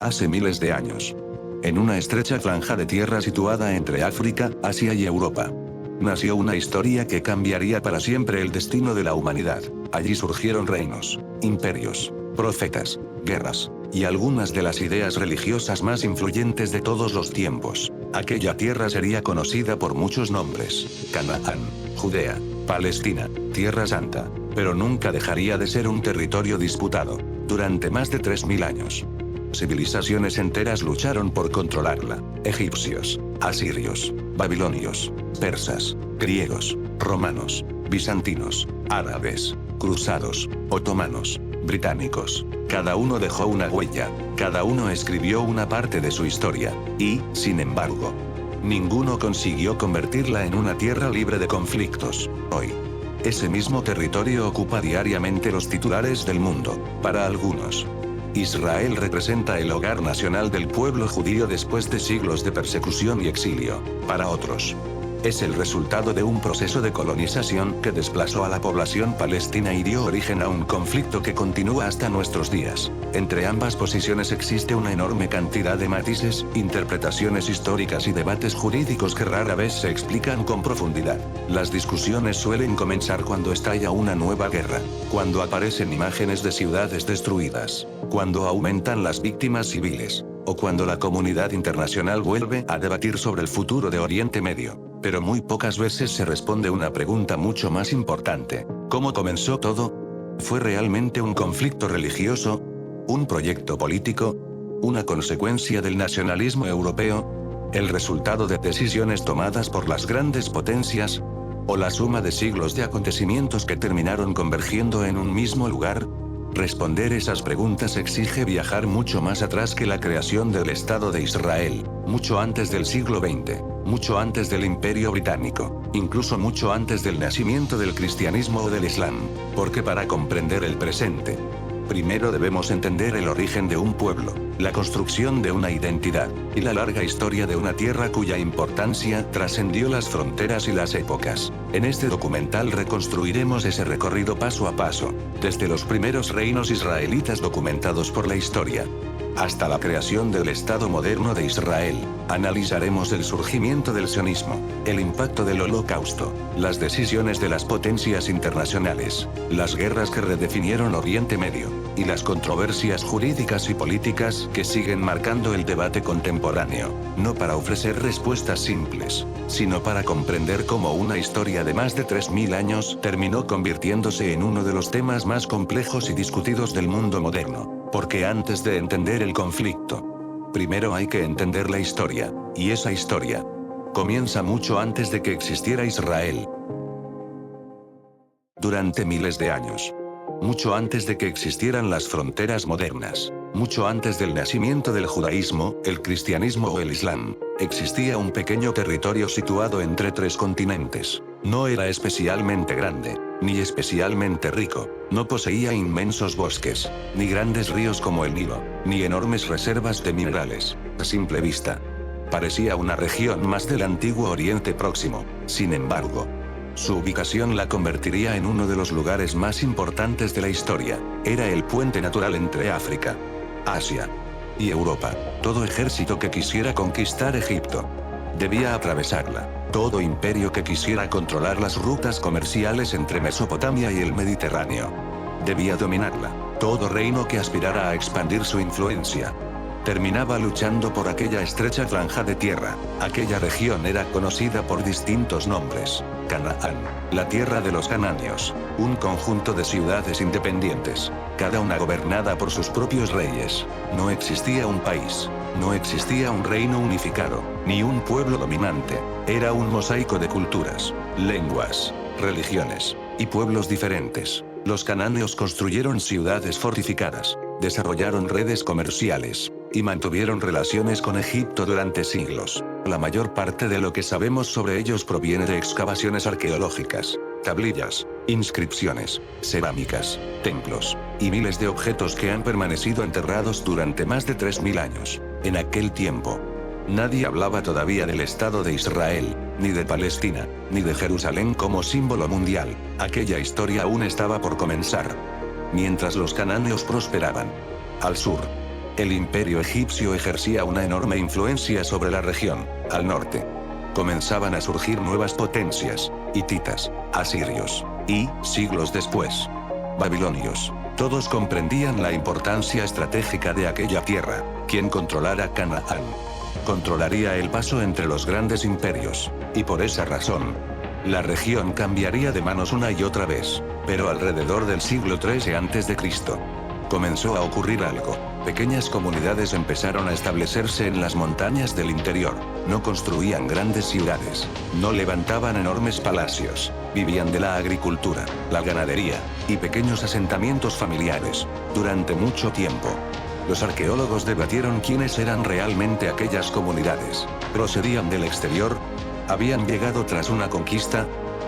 Hace miles de años. En una estrecha franja de tierra situada entre África, Asia y Europa. Nació una historia que cambiaría para siempre el destino de la humanidad. Allí surgieron reinos, imperios, profetas, guerras, y algunas de las ideas religiosas más influyentes de todos los tiempos. Aquella tierra sería conocida por muchos nombres: Canaán, Judea, Palestina, Tierra Santa, pero nunca dejaría de ser un territorio disputado, durante más de 3000 años. Civilizaciones enteras lucharon por controlarla: egipcios, asirios, babilonios, persas, griegos, romanos, bizantinos, árabes, cruzados, otomanos, británicos. Cada uno dejó una huella, cada uno escribió una parte de su historia, y, sin embargo, ninguno consiguió convertirla en una tierra libre de conflictos. Hoy, ese mismo territorio ocupa diariamente los titulares del mundo. Para algunos, Israel representa el hogar nacional del pueblo judío después de siglos de persecución y exilio. Para otros, es el resultado de un proceso de colonización que desplazó a la población palestina y dio origen a un conflicto que continúa hasta nuestros días. Entre ambas posiciones existe una enorme cantidad de matices, interpretaciones históricas y debates jurídicos que rara vez se explican con profundidad. Las discusiones suelen comenzar cuando estalla una nueva guerra, cuando aparecen imágenes de ciudades destruidas, cuando aumentan las víctimas civiles, o cuando la comunidad internacional vuelve a debatir sobre el futuro de Oriente Medio. Pero muy pocas veces se responde una pregunta mucho más importante: ¿cómo comenzó todo? ¿Fue realmente un conflicto religioso? ¿Un proyecto político? ¿Una consecuencia del nacionalismo europeo? ¿El resultado de decisiones tomadas por las grandes potencias? ¿O la suma de siglos de acontecimientos que terminaron convergiendo en un mismo lugar? Responder esas preguntas exige viajar mucho más atrás que la creación del Estado de Israel, mucho antes del siglo XX, mucho antes del Imperio Británico, incluso mucho antes del nacimiento del cristianismo o del Islam, porque para comprender el presente, primero debemos entender el origen de un pueblo, la construcción de una identidad, y la larga historia de una tierra cuya importancia trascendió las fronteras y las épocas. En este documental reconstruiremos ese recorrido paso a paso, desde los primeros reinos israelitas documentados por la historia, hasta la creación del Estado moderno de Israel. Analizaremos el surgimiento del sionismo, el impacto del Holocausto, las decisiones de las potencias internacionales, las guerras que redefinieron Oriente Medio, y las controversias jurídicas y políticas que siguen marcando el debate contemporáneo, no para ofrecer respuestas simples, sino para comprender cómo una historia de más de 3000 años terminó convirtiéndose en uno de los temas más complejos y discutidos del mundo moderno. Porque antes de entender el conflicto, primero hay que entender la historia, y esa historia comienza mucho antes de que existiera Israel. Durante miles de años, mucho antes de que existieran las fronteras modernas, mucho antes del nacimiento del judaísmo, el cristianismo o el islam, existía un pequeño territorio situado entre 3 continentes. No era especialmente grande, ni especialmente rico, no poseía inmensos bosques, ni grandes ríos como el Nilo, ni enormes reservas de minerales. A simple vista, parecía una región más del antiguo Oriente Próximo. Sin embargo, su ubicación la convertiría en uno de los lugares más importantes de la historia. Era el puente natural entre África, Asia y Europa. Todo ejército que quisiera conquistar Egipto debía atravesarla. Todo imperio que quisiera controlar las rutas comerciales entre Mesopotamia y el Mediterráneo debía dominarla. Todo reino que aspirara a expandir su influencia terminaba luchando por aquella estrecha franja de tierra. Aquella región era conocida por distintos nombres: Canaán, la tierra de los cananeos, un conjunto de ciudades independientes, cada una gobernada por sus propios reyes. No existía un país, no existía un reino unificado, ni un pueblo dominante. Era un mosaico de culturas, lenguas, religiones y pueblos diferentes. Los cananeos construyeron ciudades fortificadas, desarrollaron redes comerciales y mantuvieron relaciones con Egipto durante siglos. La mayor parte de lo que sabemos sobre ellos proviene de excavaciones arqueológicas, tablillas, inscripciones, cerámicas, templos, y miles de objetos que han permanecido enterrados durante más de 3000 años. En aquel tiempo, nadie hablaba todavía del Estado de Israel, ni de Palestina, ni de Jerusalén como símbolo mundial. Aquella historia aún estaba por comenzar. Mientras los cananeos prosperaban al sur, El imperio egipcio ejercía una enorme influencia sobre la región. Al norte, comenzaban a surgir nuevas potencias: hititas, asirios, y, siglos después, babilonios. Todos comprendían la importancia estratégica de aquella tierra. Quien controlara Canaán controlaría el paso entre los grandes imperios, y por esa razón, la región cambiaría de manos una y otra vez. Pero alrededor del siglo XIII a.C., comenzó a ocurrir algo. Pequeñas comunidades empezaron a establecerse en las montañas del interior. No construían grandes ciudades, no levantaban enormes palacios, vivían de la agricultura, la ganadería, y pequeños asentamientos familiares. Durante mucho tiempo, los arqueólogos debatieron quiénes eran realmente aquellas comunidades. ¿Procedían del exterior? ¿Habían llegado tras una conquista?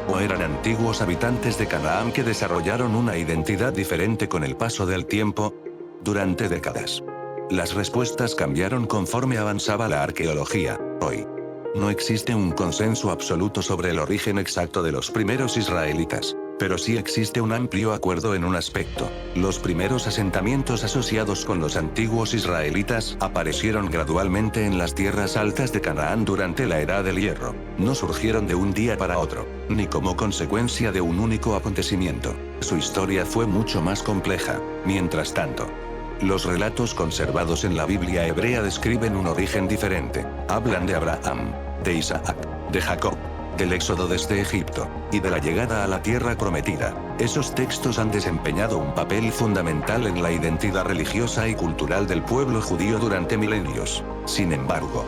¿O eran antiguos habitantes de Canaán que desarrollaron una identidad diferente con el paso del tiempo? Durante décadas, las respuestas cambiaron conforme avanzaba la arqueología. Hoy, no existe un consenso absoluto sobre el origen exacto de los primeros israelitas, pero sí existe un amplio acuerdo en un aspecto: los primeros asentamientos asociados con los antiguos israelitas aparecieron gradualmente en las tierras altas de Canaán durante la Edad del Hierro. No surgieron de un día para otro, ni como consecuencia de un único acontecimiento. Su historia fue mucho más compleja. Mientras tanto, los relatos conservados en la Biblia hebrea describen un origen diferente. Hablan de Abraham, de Isaac, de Jacob, del éxodo desde Egipto, y de la llegada a la tierra prometida. Esos textos han desempeñado un papel fundamental en la identidad religiosa y cultural del pueblo judío durante milenios. Sin embargo,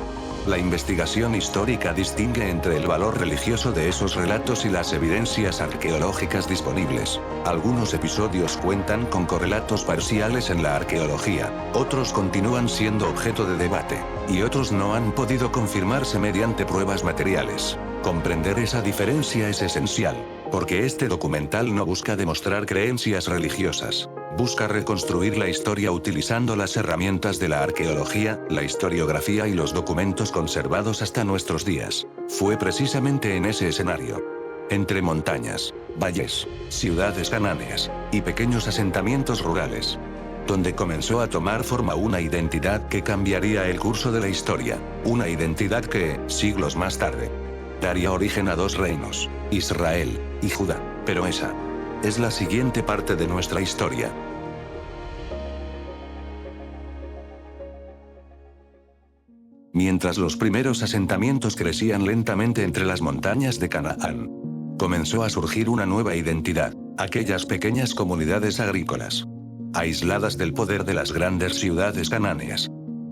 la investigación histórica distingue entre el valor religioso de esos relatos y las evidencias arqueológicas disponibles. Algunos episodios cuentan con correlatos parciales en la arqueología, otros continúan siendo objeto de debate, y otros no han podido confirmarse mediante pruebas materiales. Comprender esa diferencia es esencial, porque este documental no busca demostrar creencias religiosas. Busca reconstruir la historia utilizando las herramientas de la arqueología, la historiografía y los documentos conservados hasta nuestros días. Fue precisamente en ese escenario, entre montañas, valles, ciudades canáneas, y pequeños asentamientos rurales, donde comenzó a tomar forma una identidad que cambiaría el curso de la historia. Una identidad que, siglos más tarde, daría origen a dos reinos, Israel y Judá. Pero esa es la siguiente parte de nuestra historia. Mientras los primeros asentamientos crecían lentamente entre las montañas de Canaán, comenzó a surgir una nueva identidad: aquellas pequeñas comunidades agrícolas, aisladas del poder de las grandes ciudades canáneas.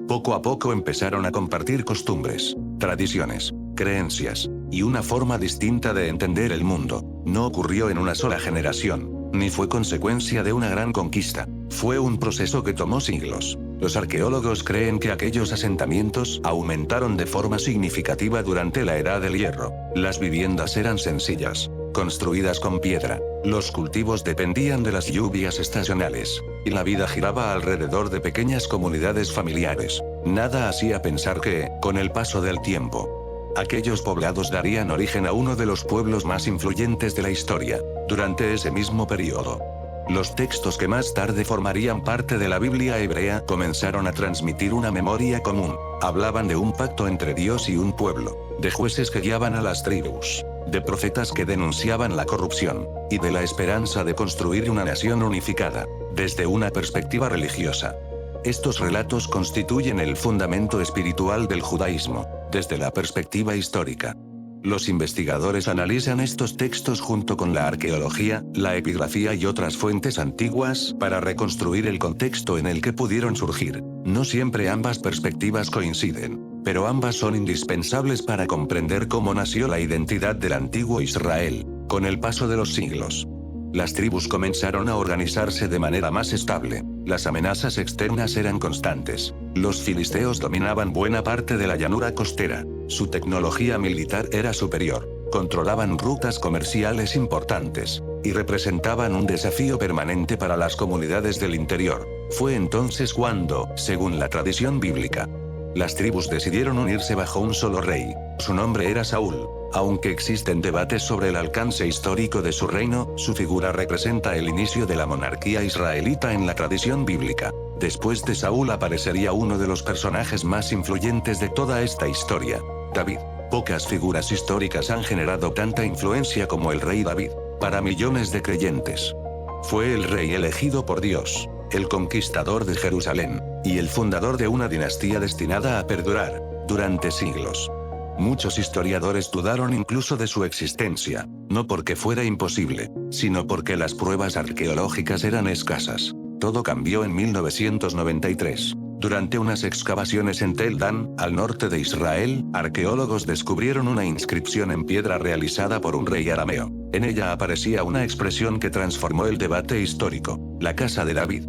Poco a poco empezaron a compartir costumbres, tradiciones, creencias, y una forma distinta de entender el mundo. No ocurrió en una sola generación, ni fue consecuencia de una gran conquista. Fue un proceso que tomó siglos. Los arqueólogos creen que aquellos asentamientos aumentaron de forma significativa durante la Edad del Hierro. Las viviendas eran sencillas, construidas con piedra. Los cultivos dependían de las lluvias estacionales, y la vida giraba alrededor de pequeñas comunidades familiares. Nada hacía pensar que, con el paso del tiempo, aquellos poblados darían origen a uno de los pueblos más influyentes de la historia. Durante ese mismo periodo, los textos que más tarde formarían parte de la Biblia hebrea comenzaron a transmitir una memoria común. Hablaban de un pacto entre Dios y un pueblo, de jueces que guiaban a las tribus, de profetas que denunciaban la corrupción, y de la esperanza de construir una nación unificada, desde una perspectiva religiosa. Estos relatos constituyen el fundamento espiritual del judaísmo, desde la perspectiva histórica. Los investigadores analizan estos textos junto con la arqueología, la epigrafía y otras fuentes antiguas para reconstruir el contexto en el que pudieron surgir. No siempre ambas perspectivas coinciden, pero ambas son indispensables para comprender cómo nació la identidad del antiguo Israel. Con el paso de los siglos, las tribus comenzaron a organizarse de manera más estable. Las amenazas externas eran constantes. Los filisteos dominaban buena parte de la llanura costera. Su tecnología militar era superior. Controlaban rutas comerciales importantes, y representaban un desafío permanente para las comunidades del interior. Fue entonces cuando, según la tradición bíblica, las tribus decidieron unirse bajo un solo rey. Su nombre era Saúl. Aunque existen debates sobre el alcance histórico de su reino, su figura representa el inicio de la monarquía israelita en la tradición bíblica. Después de Saúl aparecería uno de los personajes más influyentes de toda esta historia, David. Pocas figuras históricas han generado tanta influencia como el rey David, para millones de creyentes. Fue el rey elegido por Dios, el conquistador de Jerusalén, y el fundador de una dinastía destinada a perdurar durante siglos. Muchos historiadores dudaron incluso de su existencia, no porque fuera imposible, sino porque las pruebas arqueológicas eran escasas. Todo cambió en 1993. Durante unas excavaciones en Tel Dan, al norte de Israel, arqueólogos descubrieron una inscripción en piedra realizada por un rey arameo. En ella aparecía una expresión que transformó el debate histórico: la casa de David.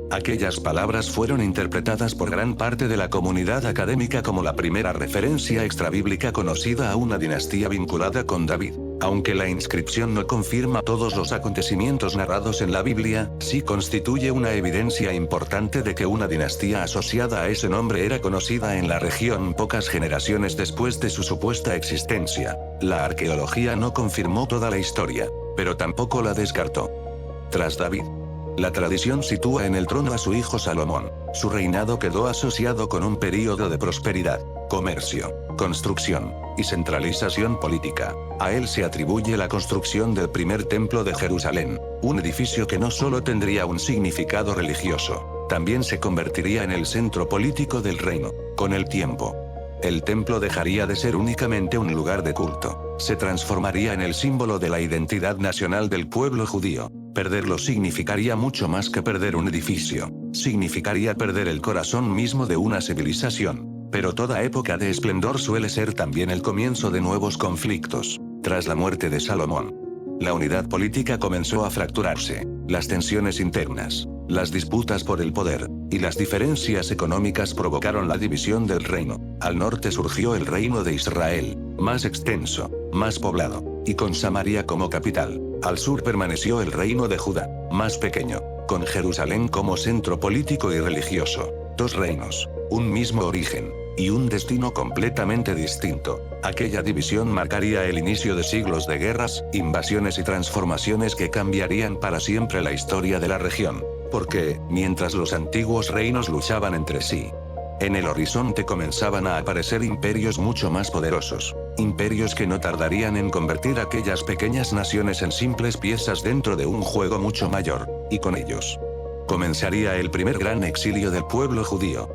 Aquellas palabras fueron interpretadas por gran parte de la comunidad académica como la primera referencia extrabíblica conocida a una dinastía vinculada con David. Aunque la inscripción no confirma todos los acontecimientos narrados en la Biblia, sí constituye una evidencia importante de que una dinastía asociada a ese nombre era conocida en la región pocas generaciones después de su supuesta existencia. La arqueología no confirmó toda la historia, pero tampoco la descartó. Tras David, la tradición sitúa en el trono a su hijo Salomón. Su reinado quedó asociado con un período de prosperidad, comercio, construcción y centralización política. A él se atribuye la construcción del primer templo de Jerusalén, un edificio que no solo tendría un significado religioso, también se convertiría en el centro político del reino. Con el tiempo, el templo dejaría de ser únicamente un lugar de culto, se transformaría en el símbolo de la identidad nacional del pueblo judío. Perderlo significaría mucho más que perder un edificio, significaría perder el corazón mismo de una civilización. Pero toda época de esplendor suele ser también el comienzo de nuevos conflictos. Tras la muerte de Salomón, la unidad política comenzó a fracturarse, las tensiones internas, las disputas por el poder, y las diferencias económicas provocaron la división del reino. Al norte surgió el reino de Israel, más extenso, más poblado, y con Samaria como capital. Al sur permaneció el reino de Judá, más pequeño, con Jerusalén como centro político y religioso. Dos reinos, un mismo origen, y un destino completamente distinto. Aquella división marcaría el inicio de siglos de guerras, invasiones y transformaciones que cambiarían para siempre la historia de la región. Porque, mientras los antiguos reinos luchaban entre sí, en el horizonte comenzaban a aparecer imperios mucho más poderosos, imperios que no tardarían en convertir aquellas pequeñas naciones en simples piezas dentro de un juego mucho mayor, y con ellos comenzaría el primer gran exilio del pueblo judío.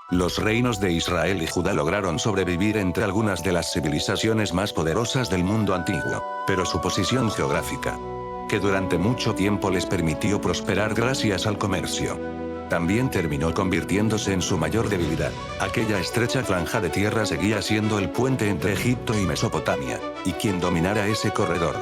Los reinos de Israel y Judá lograron sobrevivir entre algunas de las civilizaciones más poderosas del mundo antiguo, pero su posición geográfica, que durante mucho tiempo les permitió prosperar gracias al comercio, también terminó convirtiéndose en su mayor debilidad. Aquella estrecha franja de tierra seguía siendo el puente entre Egipto y Mesopotamia, y quien dominara ese corredor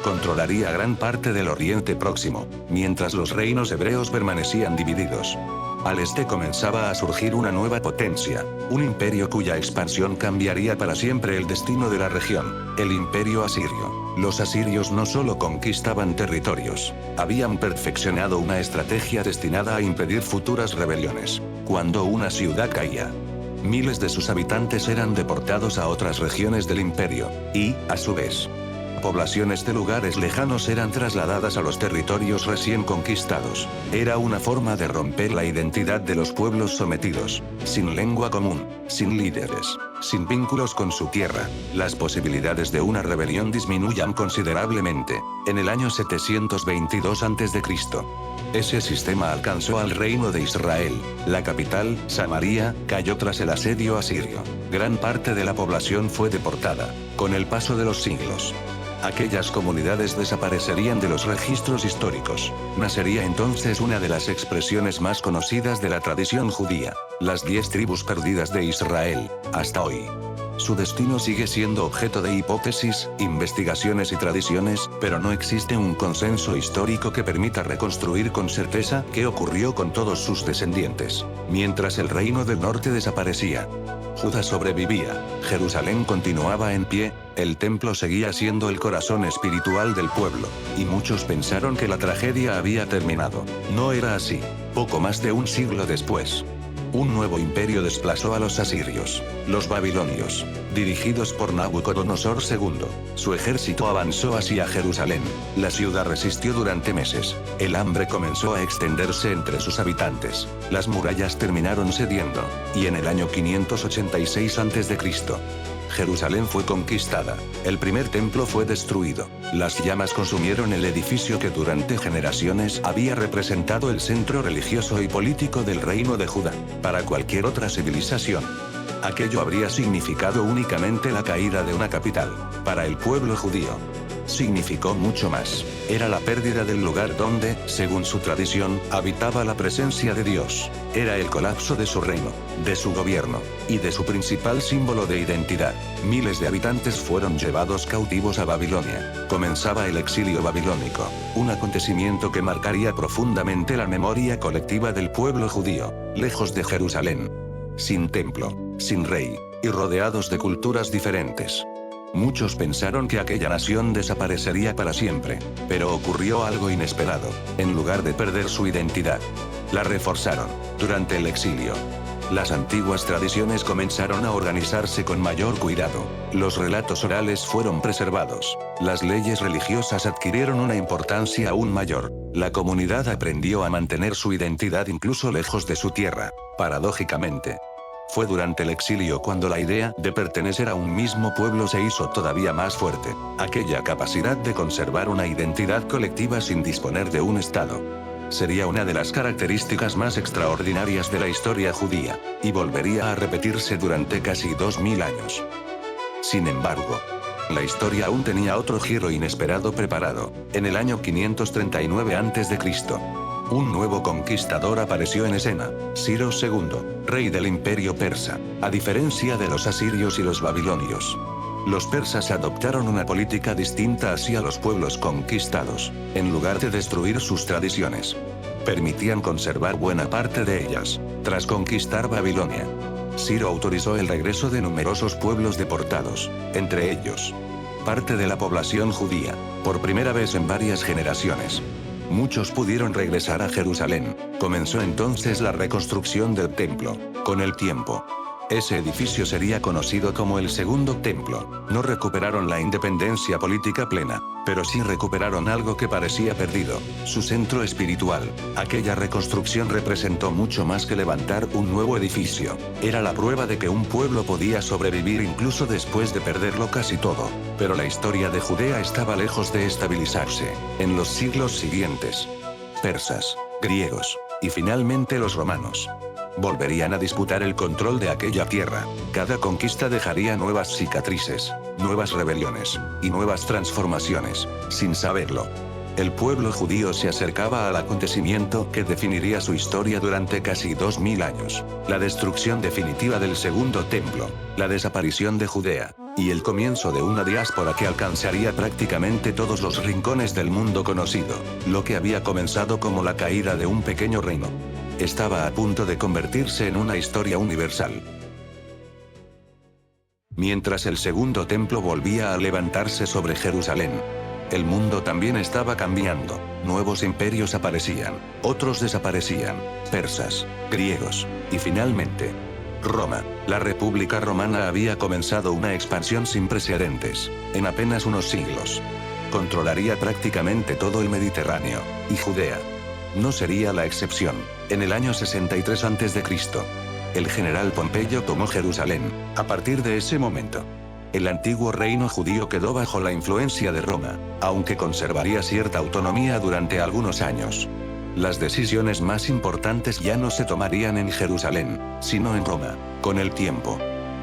controlaría gran parte del Oriente Próximo, mientras los reinos hebreos permanecían divididos. Al este comenzaba a surgir una nueva potencia, un imperio cuya expansión cambiaría para siempre el destino de la región, el imperio asirio. Los asirios no solo conquistaban territorios, habían perfeccionado una estrategia destinada a impedir futuras rebeliones. Cuando una ciudad caía, miles de sus habitantes eran deportados a otras regiones del imperio, y, a su vez, poblaciones de lugares lejanos eran trasladadas a los territorios recién conquistados. Era una forma de romper la identidad de los pueblos sometidos, sin lengua común, sin líderes, sin vínculos con su tierra. Las posibilidades de una rebelión disminuían considerablemente. En el año 722 a.C., ese sistema alcanzó al reino de Israel. La capital, Samaria, cayó tras el asedio asirio. Gran parte de la población fue deportada. Con el paso de los siglos, aquellas comunidades desaparecerían de los registros históricos. Nacería entonces una de las expresiones más conocidas de la tradición judía, las 10 tribus perdidas de Israel. Hasta hoy, su destino sigue siendo objeto de hipótesis, investigaciones y tradiciones, pero no existe un consenso histórico que permita reconstruir con certeza qué ocurrió con todos sus descendientes. Mientras el reino del norte desaparecía, Judá sobrevivía, Jerusalén continuaba en pie, el templo seguía siendo el corazón espiritual del pueblo, y muchos pensaron que la tragedia había terminado. No era así. Poco más de un siglo después, un nuevo imperio desplazó a los asirios, los babilonios, Dirigidos por Nabucodonosor II, su ejército avanzó hacia Jerusalén. La ciudad resistió durante meses. El hambre comenzó a extenderse entre sus habitantes. Las murallas terminaron cediendo. Y en el año 586 a.C., Jerusalén fue conquistada. El primer templo fue destruido. Las llamas consumieron el edificio que durante generaciones había representado el centro religioso y político del reino de Judá. Para cualquier otra civilización, aquello habría significado únicamente la caída de una capital. Para el pueblo judío, significó mucho más. Era la pérdida del lugar donde, según su tradición, habitaba la presencia de Dios. Era el colapso de su reino, de su gobierno, y de su principal símbolo de identidad. Miles de habitantes fueron llevados cautivos a Babilonia. Comenzaba el exilio babilónico, un acontecimiento que marcaría profundamente la memoria colectiva del pueblo judío, lejos de Jerusalén, sin templo, sin rey, y rodeados de culturas diferentes. Muchos pensaron que aquella nación desaparecería para siempre, pero ocurrió algo inesperado. En lugar de perder su identidad, la reforzaron. Durante el exilio, las antiguas tradiciones comenzaron a organizarse con mayor cuidado. Los relatos orales fueron preservados. Las leyes religiosas adquirieron una importancia aún mayor. La comunidad aprendió a mantener su identidad incluso lejos de su tierra. Paradójicamente, fue durante el exilio cuando la idea de pertenecer a un mismo pueblo se hizo todavía más fuerte. Aquella capacidad de conservar una identidad colectiva sin disponer de un Estado sería una de las características más extraordinarias de la historia judía, y volvería a repetirse durante casi 2000 años. Sin embargo, la historia aún tenía otro giro inesperado preparado. En el año 539 a.C., un nuevo conquistador apareció en escena, Ciro II, rey del imperio persa. A diferencia de los asirios y los babilonios, los persas adoptaron una política distinta hacia los pueblos conquistados. En lugar de destruir sus tradiciones, permitían conservar buena parte de ellas. Tras conquistar Babilonia, Ciro autorizó el regreso de numerosos pueblos deportados, entre ellos parte de la población judía. Por primera vez en varias generaciones, muchos pudieron regresar a Jerusalén. Comenzó entonces la reconstrucción del templo. Con el tiempo, ese edificio sería conocido como el Segundo Templo. No recuperaron la independencia política plena, pero sí recuperaron algo que parecía perdido, su centro espiritual. Aquella reconstrucción representó mucho más que levantar un nuevo edificio. Era la prueba de que un pueblo podía sobrevivir incluso después de perderlo casi todo. Pero la historia de Judea estaba lejos de estabilizarse. En los siglos siguientes, persas, griegos, y finalmente los romanos volverían a disputar el control de aquella tierra. Cada conquista dejaría nuevas cicatrices, nuevas rebeliones, y nuevas transformaciones. Sin saberlo, el pueblo judío se acercaba al acontecimiento que definiría su historia durante casi 2000 años. La destrucción definitiva del Segundo Templo, la desaparición de Judea, y el comienzo de una diáspora que alcanzaría prácticamente todos los rincones del mundo conocido. Lo que había comenzado como la caída de un pequeño reino, estaba a punto de convertirse en una historia universal. Mientras el Segundo Templo volvía a levantarse sobre Jerusalén, el mundo también estaba cambiando. Nuevos imperios aparecían, otros desaparecían, persas, griegos, y finalmente, Roma. La República Romana había comenzado una expansión sin precedentes. En apenas unos siglos, controlaría prácticamente todo el Mediterráneo, y Judea no sería la excepción. En el año 63 a.C., el general Pompeyo tomó Jerusalén. A partir de ese momento, el antiguo reino judío quedó bajo la influencia de Roma, aunque conservaría cierta autonomía durante algunos años. Las decisiones más importantes ya no se tomarían en Jerusalén, sino en Roma. Con el tiempo,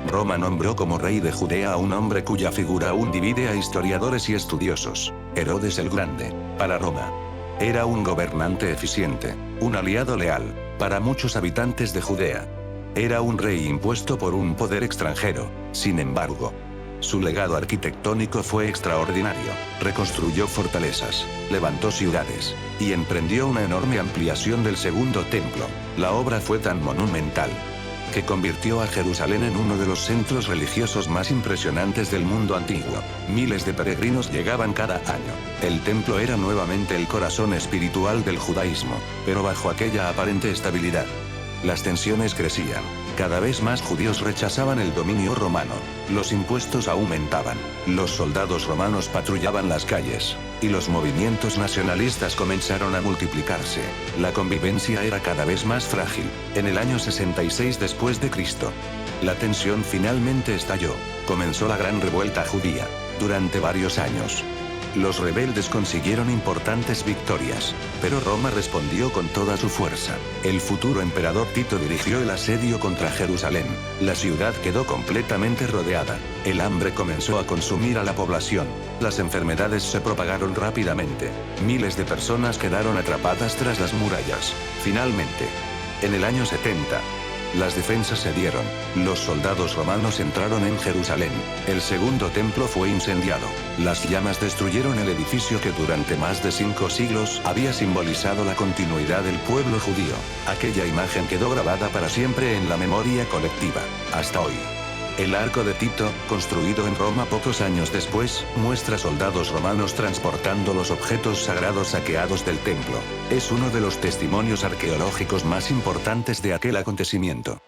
Roma nombró como rey de Judea a un hombre cuya figura aún divide a historiadores y estudiosos: Herodes el Grande. Para Roma, era un gobernante eficiente, un aliado leal para muchos habitantes de Judea. Era un rey impuesto por un poder extranjero. Sin embargo, su legado arquitectónico fue extraordinario. Reconstruyó fortalezas, levantó ciudades, y emprendió una enorme ampliación del Segundo Templo. La obra fue tan monumental que convirtió a Jerusalén en uno de los centros religiosos más impresionantes del mundo antiguo. Miles de peregrinos llegaban cada año. El templo era nuevamente el corazón espiritual del judaísmo, pero bajo aquella aparente estabilidad, las tensiones crecían. Cada vez más judíos rechazaban el dominio romano. Los impuestos aumentaban. Los soldados romanos patrullaban las calles. Y los movimientos nacionalistas comenzaron a multiplicarse. La convivencia era cada vez más frágil. En el año 66 después de Cristo, la tensión finalmente estalló. Comenzó la gran revuelta judía. Durante varios años, los rebeldes consiguieron importantes victorias, pero Roma respondió con toda su fuerza. El futuro emperador Tito dirigió el asedio contra Jerusalén. La ciudad quedó completamente rodeada. El hambre comenzó a consumir a la población. Las enfermedades se propagaron rápidamente. Miles de personas quedaron atrapadas tras las murallas. Finalmente, en el año 70, las defensas cedieron. Los soldados romanos entraron en Jerusalén. El segundo templo fue incendiado. Las llamas destruyeron el edificio que durante más de 5 siglos había simbolizado la continuidad del pueblo judío. Aquella imagen quedó grabada para siempre en la memoria colectiva. Hasta hoy. El Arco de Tito, construido en Roma pocos años después, muestra soldados romanos transportando los objetos sagrados saqueados del templo. Es uno de los testimonios arqueológicos más importantes de aquel acontecimiento.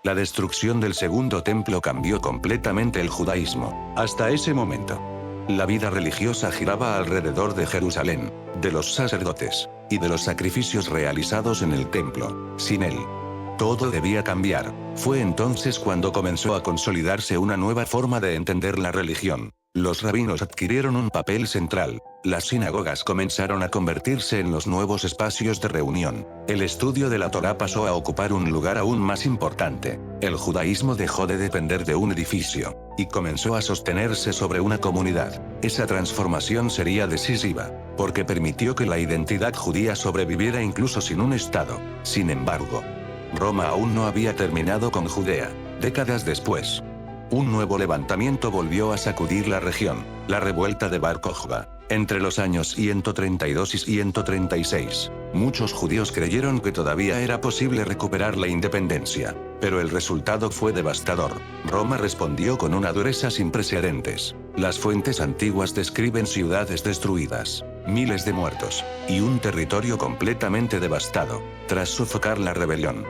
La destrucción del segundo templo cambió completamente el judaísmo. Hasta ese momento, la vida religiosa giraba alrededor de Jerusalén, de los sacerdotes, y de los sacrificios realizados en el templo. Sin él, todo debía cambiar. Fue entonces cuando comenzó a consolidarse una nueva forma de entender la religión. Los rabinos adquirieron un papel central. Las sinagogas comenzaron a convertirse en los nuevos espacios de reunión. El estudio de la Torá pasó a ocupar un lugar aún más importante. El judaísmo dejó de depender de un edificio, y comenzó a sostenerse sobre una comunidad. Esa transformación sería decisiva, porque permitió que la identidad judía sobreviviera incluso sin un Estado. Sin embargo, Roma aún no había terminado con Judea. Décadas después, un nuevo levantamiento volvió a sacudir la región, la revuelta de Bar Kokhba. Entre los años 132 y 136, muchos judíos creyeron que todavía era posible recuperar la independencia, pero el resultado fue devastador. Roma respondió con una dureza sin precedentes. Las fuentes antiguas describen ciudades destruidas, miles de muertos, y un territorio completamente devastado. Tras sofocar la rebelión,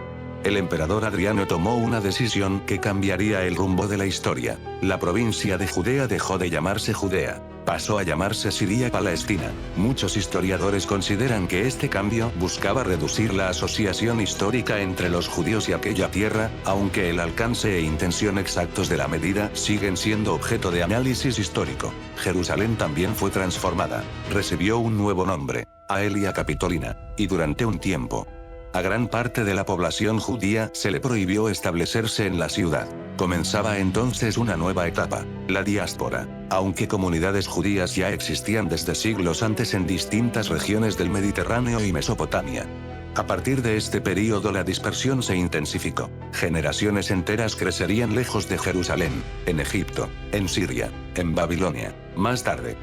el emperador Adriano tomó una decisión que cambiaría el rumbo de la historia. La provincia de Judea dejó de llamarse Judea. Pasó a llamarse Siria Palestina. Muchos historiadores consideran que este cambio buscaba reducir la asociación histórica entre los judíos y aquella tierra, aunque el alcance e intención exactos de la medida siguen siendo objeto de análisis histórico. Jerusalén también fue transformada. Recibió un nuevo nombre, Aelia Capitolina, y durante un tiempo, a gran parte de la población judía se le prohibió establecerse en la ciudad. Comenzaba entonces una nueva etapa, la diáspora. Aunque comunidades judías ya existían desde siglos antes en distintas regiones del Mediterráneo y Mesopotamia. A partir de este período la dispersión se intensificó. Generaciones enteras crecerían lejos de Jerusalén, en Egipto, en Siria, en Babilonia. Más tarde,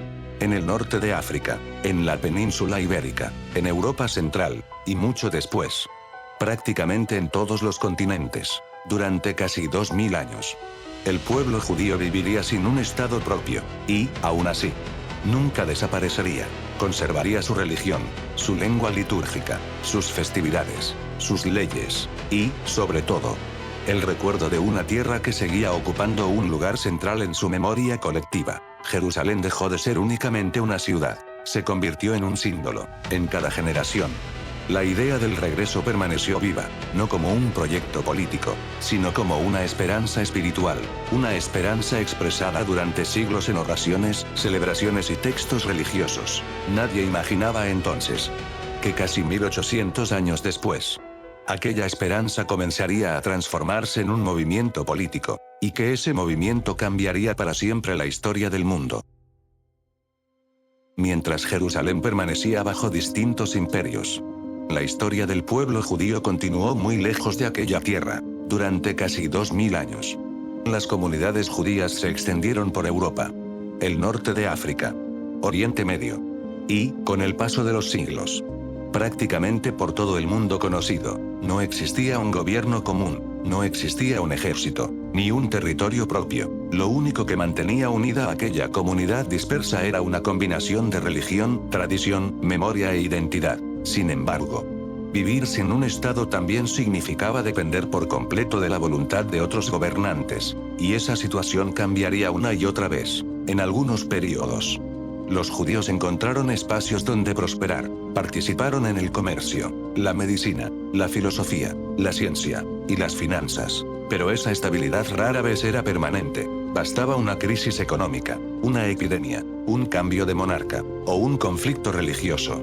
en el norte de África, en la península ibérica, en Europa Central, y mucho después, prácticamente en todos los continentes, durante casi 2000 años. El pueblo judío viviría sin un estado propio, y, aún así, nunca desaparecería. Conservaría su religión, su lengua litúrgica, sus festividades, sus leyes, y, sobre todo, el recuerdo de una tierra que seguía ocupando un lugar central en su memoria colectiva. Jerusalén dejó de ser únicamente una ciudad, se convirtió en un símbolo. En cada generación, la idea del regreso permaneció viva, no como un proyecto político, sino como una esperanza espiritual, una esperanza expresada durante siglos en oraciones, celebraciones y textos religiosos. Nadie imaginaba entonces que casi 1800 años después, aquella esperanza comenzaría a transformarse en un movimiento político, y que ese movimiento cambiaría para siempre la historia del mundo. Mientras Jerusalén permanecía bajo distintos imperios, la historia del pueblo judío continuó muy lejos de aquella tierra, durante casi 2000 años. Las comunidades judías se extendieron por Europa, el norte de África, Oriente Medio, y, con el paso de los siglos, prácticamente por todo el mundo conocido. No existía un gobierno común, no existía un ejército, ni un territorio propio. Lo único que mantenía unida a aquella comunidad dispersa era una combinación de religión, tradición, memoria e identidad. Sin embargo, Vivir sin un Estado también significaba depender por completo de la voluntad de otros gobernantes, y esa situación cambiaría una y otra vez, en algunos periodos. Los judíos encontraron espacios donde prosperar, participaron en el comercio, la medicina, la filosofía, la ciencia, y las finanzas, pero esa estabilidad rara vez era permanente. Bastaba una crisis económica, una epidemia, un cambio de monarca, o un conflicto religioso,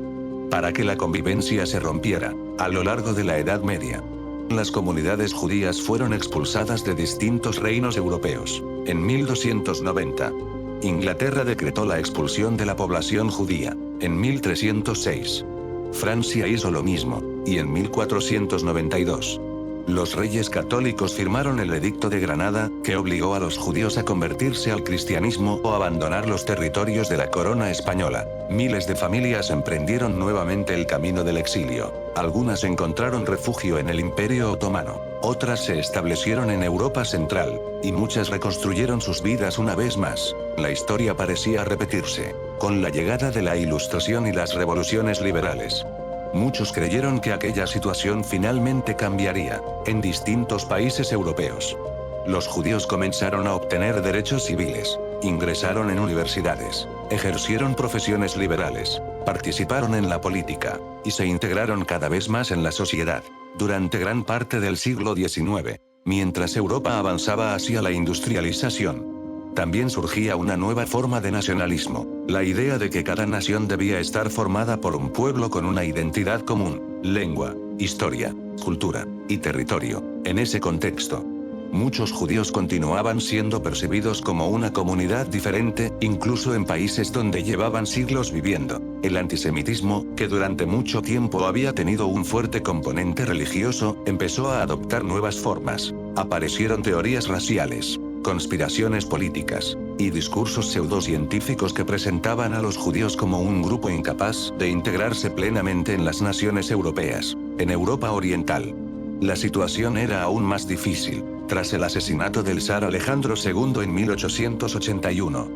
para que la convivencia se rompiera. A lo largo de la Edad Media, las comunidades judías fueron expulsadas de distintos reinos europeos. En 1290, Inglaterra decretó la expulsión de la población judía. En 1306, Francia hizo lo mismo, y en 1492, los reyes católicos firmaron el Edicto de Granada, que obligó a los judíos a convertirse al cristianismo o abandonar los territorios de la corona española. Miles de familias emprendieron nuevamente el camino del exilio. Algunas encontraron refugio en el Imperio Otomano, otras se establecieron en Europa Central, y muchas reconstruyeron sus vidas una vez más. La historia parecía repetirse, con la llegada de la Ilustración y las revoluciones liberales. Muchos creyeron que aquella situación finalmente cambiaría, en distintos países europeos. Los judíos comenzaron a obtener derechos civiles, ingresaron en universidades, ejercieron profesiones liberales, participaron en la política, y se integraron cada vez más en la sociedad. Durante gran parte del siglo XIX, mientras Europa avanzaba hacia la industrialización, también surgía una nueva forma de nacionalismo, la idea de que cada nación debía estar formada por un pueblo con una identidad común, lengua, historia, cultura, y territorio. En ese contexto, muchos judíos continuaban siendo percibidos como una comunidad diferente, incluso en países donde llevaban siglos viviendo. El antisemitismo, que durante mucho tiempo había tenido un fuerte componente religioso, empezó a adoptar nuevas formas. Aparecieron teorías raciales, conspiraciones políticas, y discursos pseudocientíficos que presentaban a los judíos como un grupo incapaz de integrarse plenamente en las naciones europeas. En Europa Oriental, la situación era aún más difícil. Tras el asesinato del zar Alejandro II en 1881,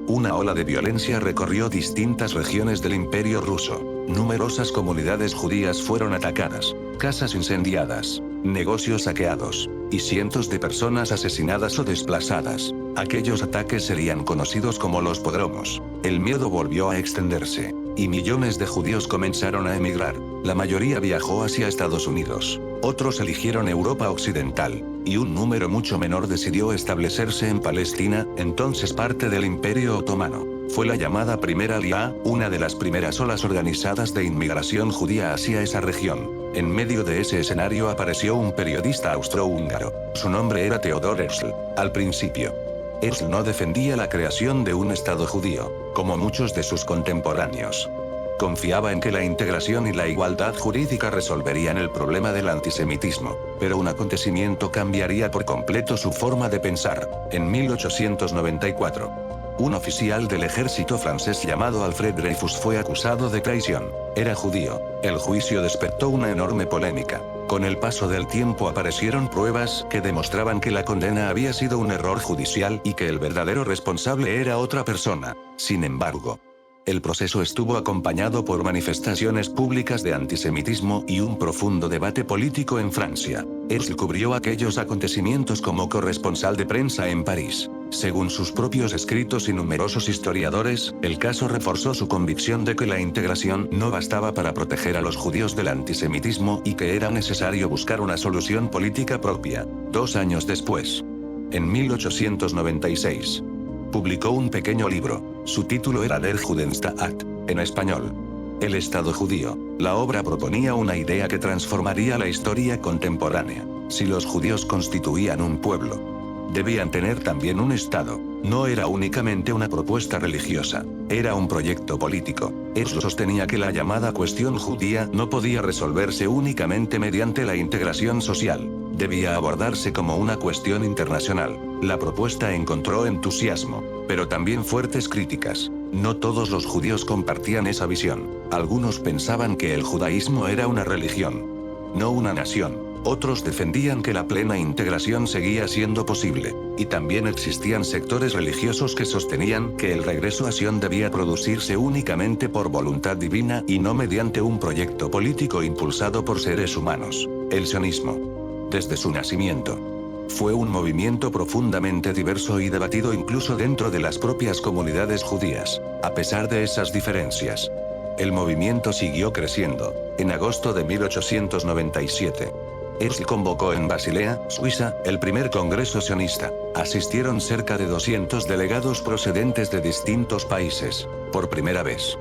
una ola de violencia recorrió distintas regiones del Imperio ruso. Numerosas comunidades judías fueron atacadas, casas incendiadas, negocios saqueados, y cientos de personas asesinadas o desplazadas. Aquellos ataques serían conocidos como los pogromos. El miedo volvió a extenderse, y millones de judíos comenzaron a emigrar. La mayoría viajó hacia Estados Unidos, otros eligieron Europa Occidental, y un número mucho menor decidió establecerse en Palestina, entonces parte del Imperio Otomano. Fue la llamada Primera Aliyá, una de las primeras olas organizadas de inmigración judía hacia esa región. En medio de ese escenario apareció un periodista austrohúngaro. Su nombre era Theodor Herzl. Al principio, Herzl no defendía la creación de un Estado judío, como muchos de sus contemporáneos. Confiaba en que la integración y la igualdad jurídica resolverían el problema del antisemitismo, pero un acontecimiento cambiaría por completo su forma de pensar. En 1894, un oficial del ejército francés llamado Alfred Dreyfus fue acusado de traición. Era judío. El juicio despertó una enorme polémica. Con el paso del tiempo aparecieron pruebas que demostraban que la condena había sido un error judicial y que el verdadero responsable era otra persona. Sin embargo, el proceso estuvo acompañado por manifestaciones públicas de antisemitismo y un profundo debate político en Francia. Herzl cubrió aquellos acontecimientos como corresponsal de prensa en París. Según sus propios escritos y numerosos historiadores, el caso reforzó su convicción de que la integración no bastaba para proteger a los judíos del antisemitismo y que era necesario buscar una solución política propia. 2 años después, en 1896, publicó un pequeño libro. Su título era Der Judenstaat, en español, El Estado Judío. La obra proponía una idea que transformaría la historia contemporánea. Si los judíos constituían un pueblo, debían tener también un Estado. No era únicamente una propuesta religiosa, era un proyecto político. Herzl sostenía que la llamada cuestión judía no podía resolverse únicamente mediante la integración social. Debía abordarse como una cuestión internacional. La propuesta encontró entusiasmo, pero también fuertes críticas. No todos los judíos compartían esa visión. Algunos pensaban que el judaísmo era una religión, no una nación. Otros defendían que la plena integración seguía siendo posible, y también existían sectores religiosos que sostenían que el regreso a Sion debía producirse únicamente por voluntad divina y no mediante un proyecto político impulsado por seres humanos. El sionismo, desde su nacimiento, fue un movimiento profundamente diverso y debatido incluso dentro de las propias comunidades judías. A pesar de esas diferencias, el movimiento siguió creciendo. En agosto de 1897, Herzl convocó en Basilea, Suiza, el primer congreso sionista. Asistieron cerca de 200 delegados procedentes de distintos países. Por primera vez,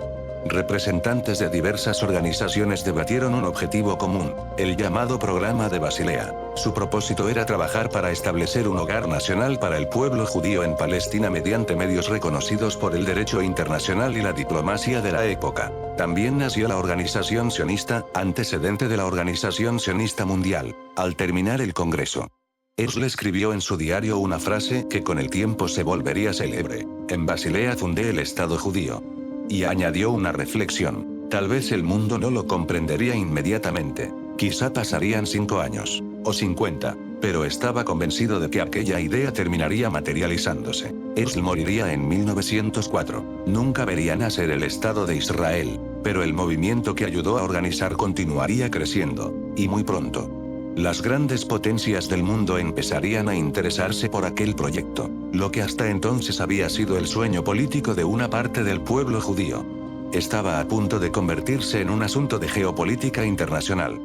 representantes de diversas organizaciones debatieron un objetivo común, el llamado Programa de Basilea. Su propósito era trabajar para establecer un hogar nacional para el pueblo judío en Palestina mediante medios reconocidos por el derecho internacional y la diplomacia de la época. También nació la Organización Sionista, antecedente de la Organización Sionista Mundial. Al terminar el Congreso, Herzl escribió en su diario una frase que con el tiempo se volvería célebre: en Basilea fundé el Estado judío. Y añadió una reflexión: tal vez el mundo no lo comprendería inmediatamente, quizá pasarían 5 años, o 50, pero estaba convencido de que aquella idea terminaría materializándose. Herzl moriría en 1904, nunca vería nacer el Estado de Israel, pero el movimiento que ayudó a organizar continuaría creciendo, y muy pronto, las grandes potencias del mundo empezarían a interesarse por aquel proyecto, lo que hasta entonces había sido el sueño político de una parte del pueblo judío. Estaba a punto de convertirse en un asunto de geopolítica internacional.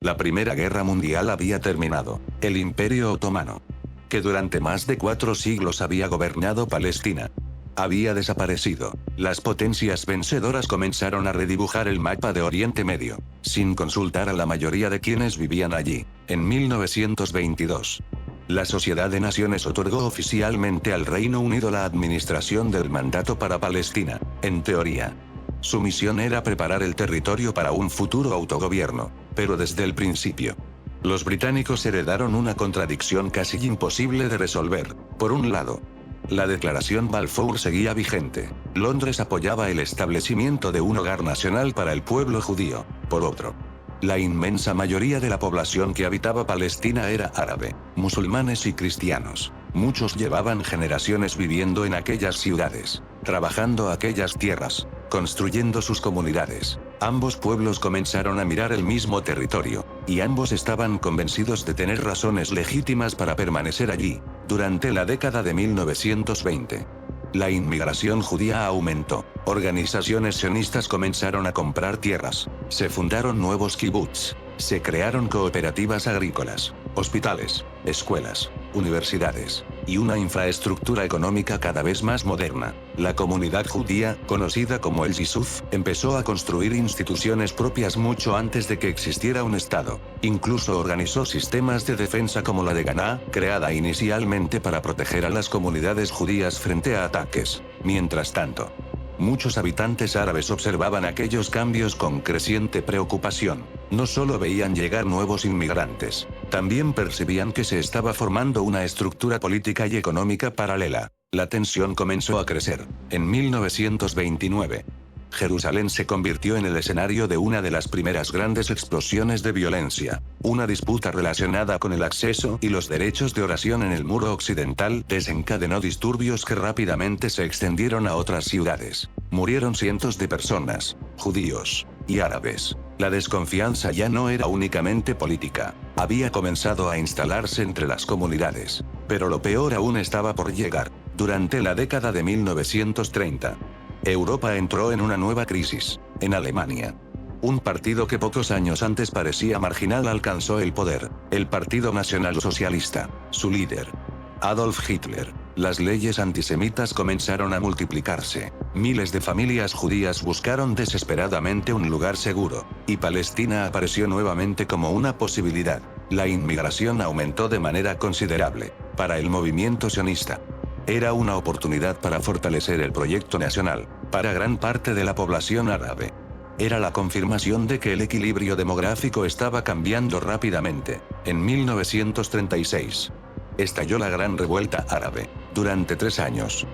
La Primera Guerra Mundial había terminado. El Imperio Otomano, que durante más de 4 siglos había gobernado Palestina, había desaparecido. Las potencias vencedoras comenzaron a redibujar el mapa de Oriente Medio, sin consultar a la mayoría de quienes vivían allí. En 1922, la Sociedad de Naciones otorgó oficialmente al Reino Unido la administración del mandato para Palestina. En teoría, su misión era preparar el territorio para un futuro autogobierno, pero desde el principio, los británicos heredaron una contradicción casi imposible de resolver. Por un lado, la Declaración Balfour seguía vigente. Londres apoyaba el establecimiento de un hogar nacional para el pueblo judío. Por otro, la inmensa mayoría de la población que habitaba Palestina era árabe, musulmanes y cristianos. Muchos llevaban generaciones viviendo en aquellas ciudades, trabajando aquellas tierras, construyendo sus comunidades. Ambos pueblos comenzaron a mirar el mismo territorio, y ambos estaban convencidos de tener razones legítimas para permanecer allí. Durante la década de 1920, la inmigración judía aumentó. Organizaciones sionistas comenzaron a comprar tierras, se fundaron nuevos kibutz, se crearon cooperativas agrícolas, hospitales, escuelas, universidades, y una infraestructura económica cada vez más moderna. La comunidad judía, conocida como el Yisuf, empezó a construir instituciones propias mucho antes de que existiera un Estado. Incluso organizó sistemas de defensa como la de Ganá, creada inicialmente para proteger a las comunidades judías frente a ataques. Mientras tanto, muchos habitantes árabes observaban aquellos cambios con creciente preocupación. No solo veían llegar nuevos inmigrantes, también percibían que se estaba formando una estructura política y económica paralela. La tensión comenzó a crecer. En 1929, Jerusalén se convirtió en el escenario de una de las primeras grandes explosiones de violencia. Una disputa relacionada con el acceso y los derechos de oración en el muro occidental desencadenó disturbios que rápidamente se extendieron a otras ciudades. Murieron cientos de personas, judíos y árabes. La desconfianza ya no era únicamente política, había comenzado a instalarse entre las comunidades. Pero lo peor aún estaba por llegar. Durante la década de 1930, Europa entró en una nueva crisis. En Alemania, un partido que pocos años antes parecía marginal alcanzó el poder, el Partido Nacional Socialista. Su líder, Adolf Hitler. Las leyes antisemitas comenzaron a multiplicarse. Miles de familias judías buscaron desesperadamente un lugar seguro, y Palestina apareció nuevamente como una posibilidad. La inmigración aumentó de manera considerable. Para el movimiento sionista, era una oportunidad para fortalecer el proyecto nacional. Para gran parte de la población árabe, era la confirmación de que el equilibrio demográfico estaba cambiando rápidamente. En 1936, estalló la Gran Revuelta Árabe. Durante 3 años,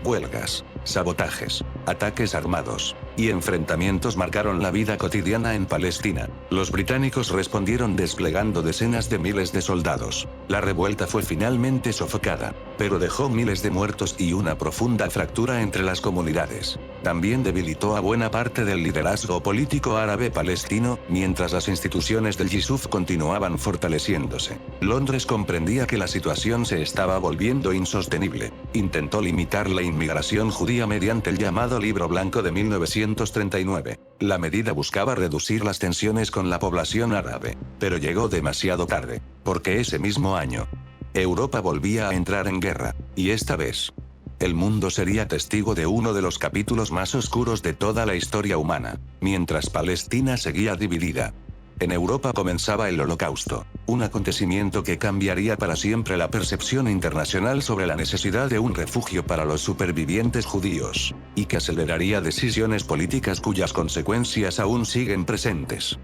Huelgas, sabotajes, ataques armados y enfrentamientos marcaron la vida cotidiana en Palestina. Los británicos respondieron desplegando decenas de miles de soldados. La revuelta fue finalmente sofocada, pero dejó miles de muertos y una profunda fractura entre las comunidades. También debilitó a buena parte del liderazgo político árabe palestino, mientras las instituciones del Yisuf continuaban fortaleciéndose. Londres comprendía que la situación se estaba volviendo insostenible. Intentó limitar la inmigración judía mediante el llamado Libro Blanco de 1939. La medida buscaba reducir las tensiones con la población árabe, pero llegó demasiado tarde, porque ese mismo año, Europa volvía a entrar en guerra, y esta vez, el mundo sería testigo de uno de los capítulos más oscuros de toda la historia humana, mientras Palestina seguía dividida. En Europa comenzaba el Holocausto, un acontecimiento que cambiaría para siempre la percepción internacional sobre la necesidad de un refugio para los supervivientes judíos, y que aceleraría decisiones políticas cuyas consecuencias aún siguen presentes.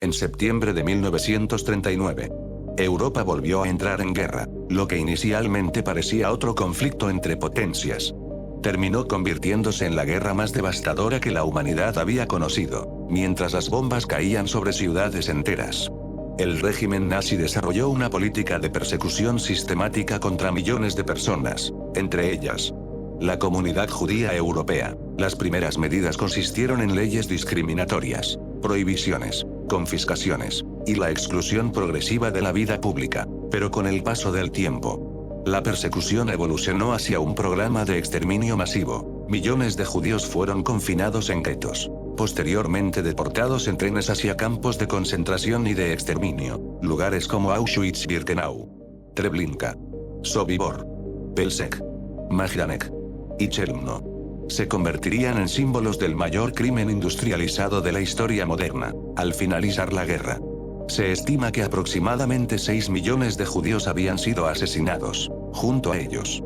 En septiembre de 1939, Europa volvió a entrar en guerra. Lo que inicialmente parecía otro conflicto entre potencias, terminó convirtiéndose en la guerra más devastadora que la humanidad había conocido, mientras las bombas caían sobre ciudades enteras. El régimen nazi desarrolló una política de persecución sistemática contra millones de personas, entre ellas la comunidad judía europea. Las primeras medidas consistieron en leyes discriminatorias, prohibiciones, confiscaciones, y la exclusión progresiva de la vida pública, pero con el paso del tiempo, la persecución evolucionó hacia un programa de exterminio masivo. Millones de judíos fueron confinados en guetos, posteriormente deportados en trenes hacia campos de concentración y de exterminio, lugares como Auschwitz-Birkenau, Treblinka, Sobibor, Belzec, Majdanek y Chelmno se convertirían en símbolos del mayor crimen industrializado de la historia moderna. Al finalizar la guerra, se estima que aproximadamente 6 millones de judíos habían sido asesinados. Junto a ellos,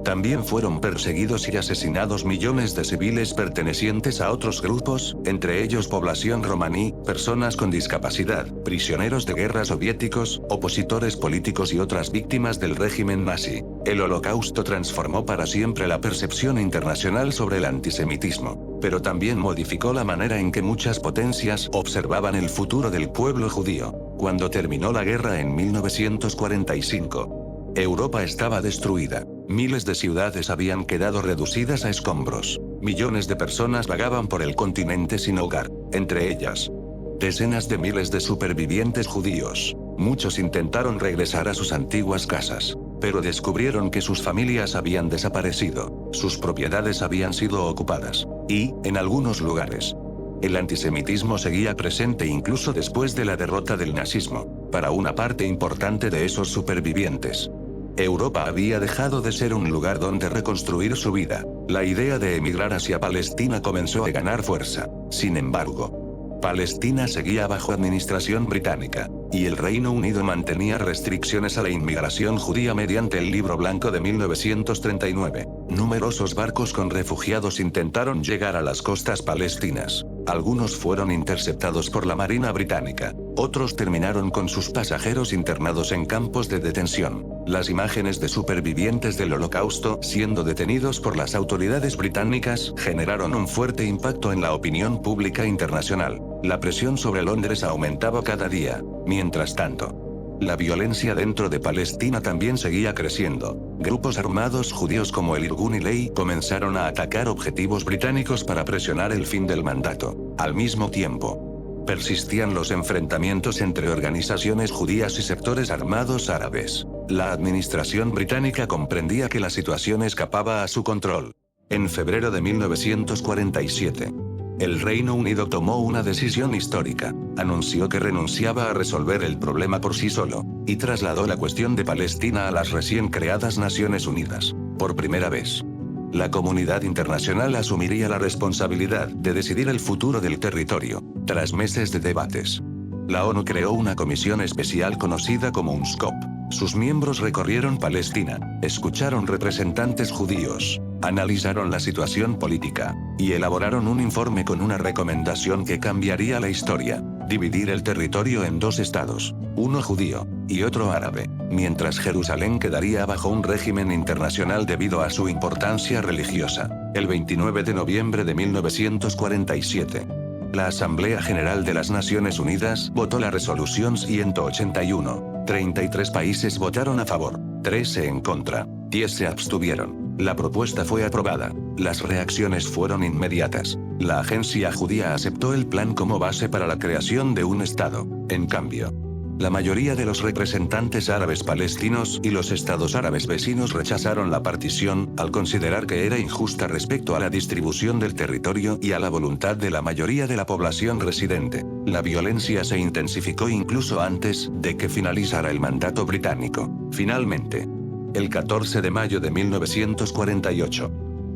también fueron perseguidos y asesinados millones de civiles pertenecientes a otros grupos, entre ellos población romaní, personas con discapacidad, prisioneros de guerra soviéticos, opositores políticos y otras víctimas del régimen nazi. El Holocausto transformó para siempre la percepción internacional sobre el antisemitismo, pero también modificó la manera en que muchas potencias observaban el futuro del pueblo judío. Cuando terminó la guerra en 1945, Europa estaba destruida. Miles de ciudades habían quedado reducidas a escombros. Millones de personas vagaban por el continente sin hogar, entre ellas decenas de miles de supervivientes judíos. Muchos intentaron regresar a sus antiguas casas, pero descubrieron que sus familias habían desaparecido, sus propiedades habían sido ocupadas, y, en algunos lugares, el antisemitismo seguía presente incluso después de la derrota del nazismo. Para una parte importante de esos supervivientes, Europa había dejado de ser un lugar donde reconstruir su vida. La idea de emigrar hacia Palestina comenzó a ganar fuerza. Sin embargo, Palestina seguía bajo administración británica, y el Reino Unido mantenía restricciones a la inmigración judía mediante el Libro Blanco de 1939. Numerosos barcos con refugiados intentaron llegar a las costas palestinas. Algunos fueron interceptados por la Marina británica, otros terminaron con sus pasajeros internados en campos de detención. Las imágenes de supervivientes del Holocausto siendo detenidos por las autoridades británicas generaron un fuerte impacto en la opinión pública internacional. La presión sobre Londres aumentaba cada día. Mientras tanto, la violencia dentro de Palestina también seguía creciendo. Grupos armados judíos como el Irgun Ilei comenzaron a atacar objetivos británicos para presionar el fin del mandato. Al mismo tiempo, persistían los enfrentamientos entre organizaciones judías y sectores armados árabes. La administración británica comprendía que la situación escapaba a su control. En febrero de 1947, el Reino Unido tomó una decisión histórica. Anunció que renunciaba a resolver el problema por sí solo, y trasladó la cuestión de Palestina a las recién creadas Naciones Unidas. Por primera vez, la comunidad internacional asumiría la responsabilidad de decidir el futuro del territorio. Tras meses de debates, la ONU creó una comisión especial conocida como UNSCOP. Sus miembros recorrieron Palestina, escucharon representantes judíos, Analizaron la situación política, y elaboraron un informe con una recomendación que cambiaría la historia: dividir el territorio en dos estados, uno judío, y otro árabe, mientras Jerusalén quedaría bajo un régimen internacional debido a su importancia religiosa. El 29 de noviembre de 1947. La Asamblea General de las Naciones Unidas votó la resolución 181. 33 países votaron a favor, 13 en contra, 10 se abstuvieron. La propuesta fue aprobada. Las reacciones fueron inmediatas. La agencia judía aceptó el plan como base para la creación de un Estado. En cambio, la mayoría de los representantes árabes palestinos y los estados árabes vecinos rechazaron la partición, al considerar que era injusta respecto a la distribución del territorio y a la voluntad de la mayoría de la población residente. La violencia se intensificó incluso antes de que finalizara el mandato británico. Finalmente, el 14 de mayo de 1948,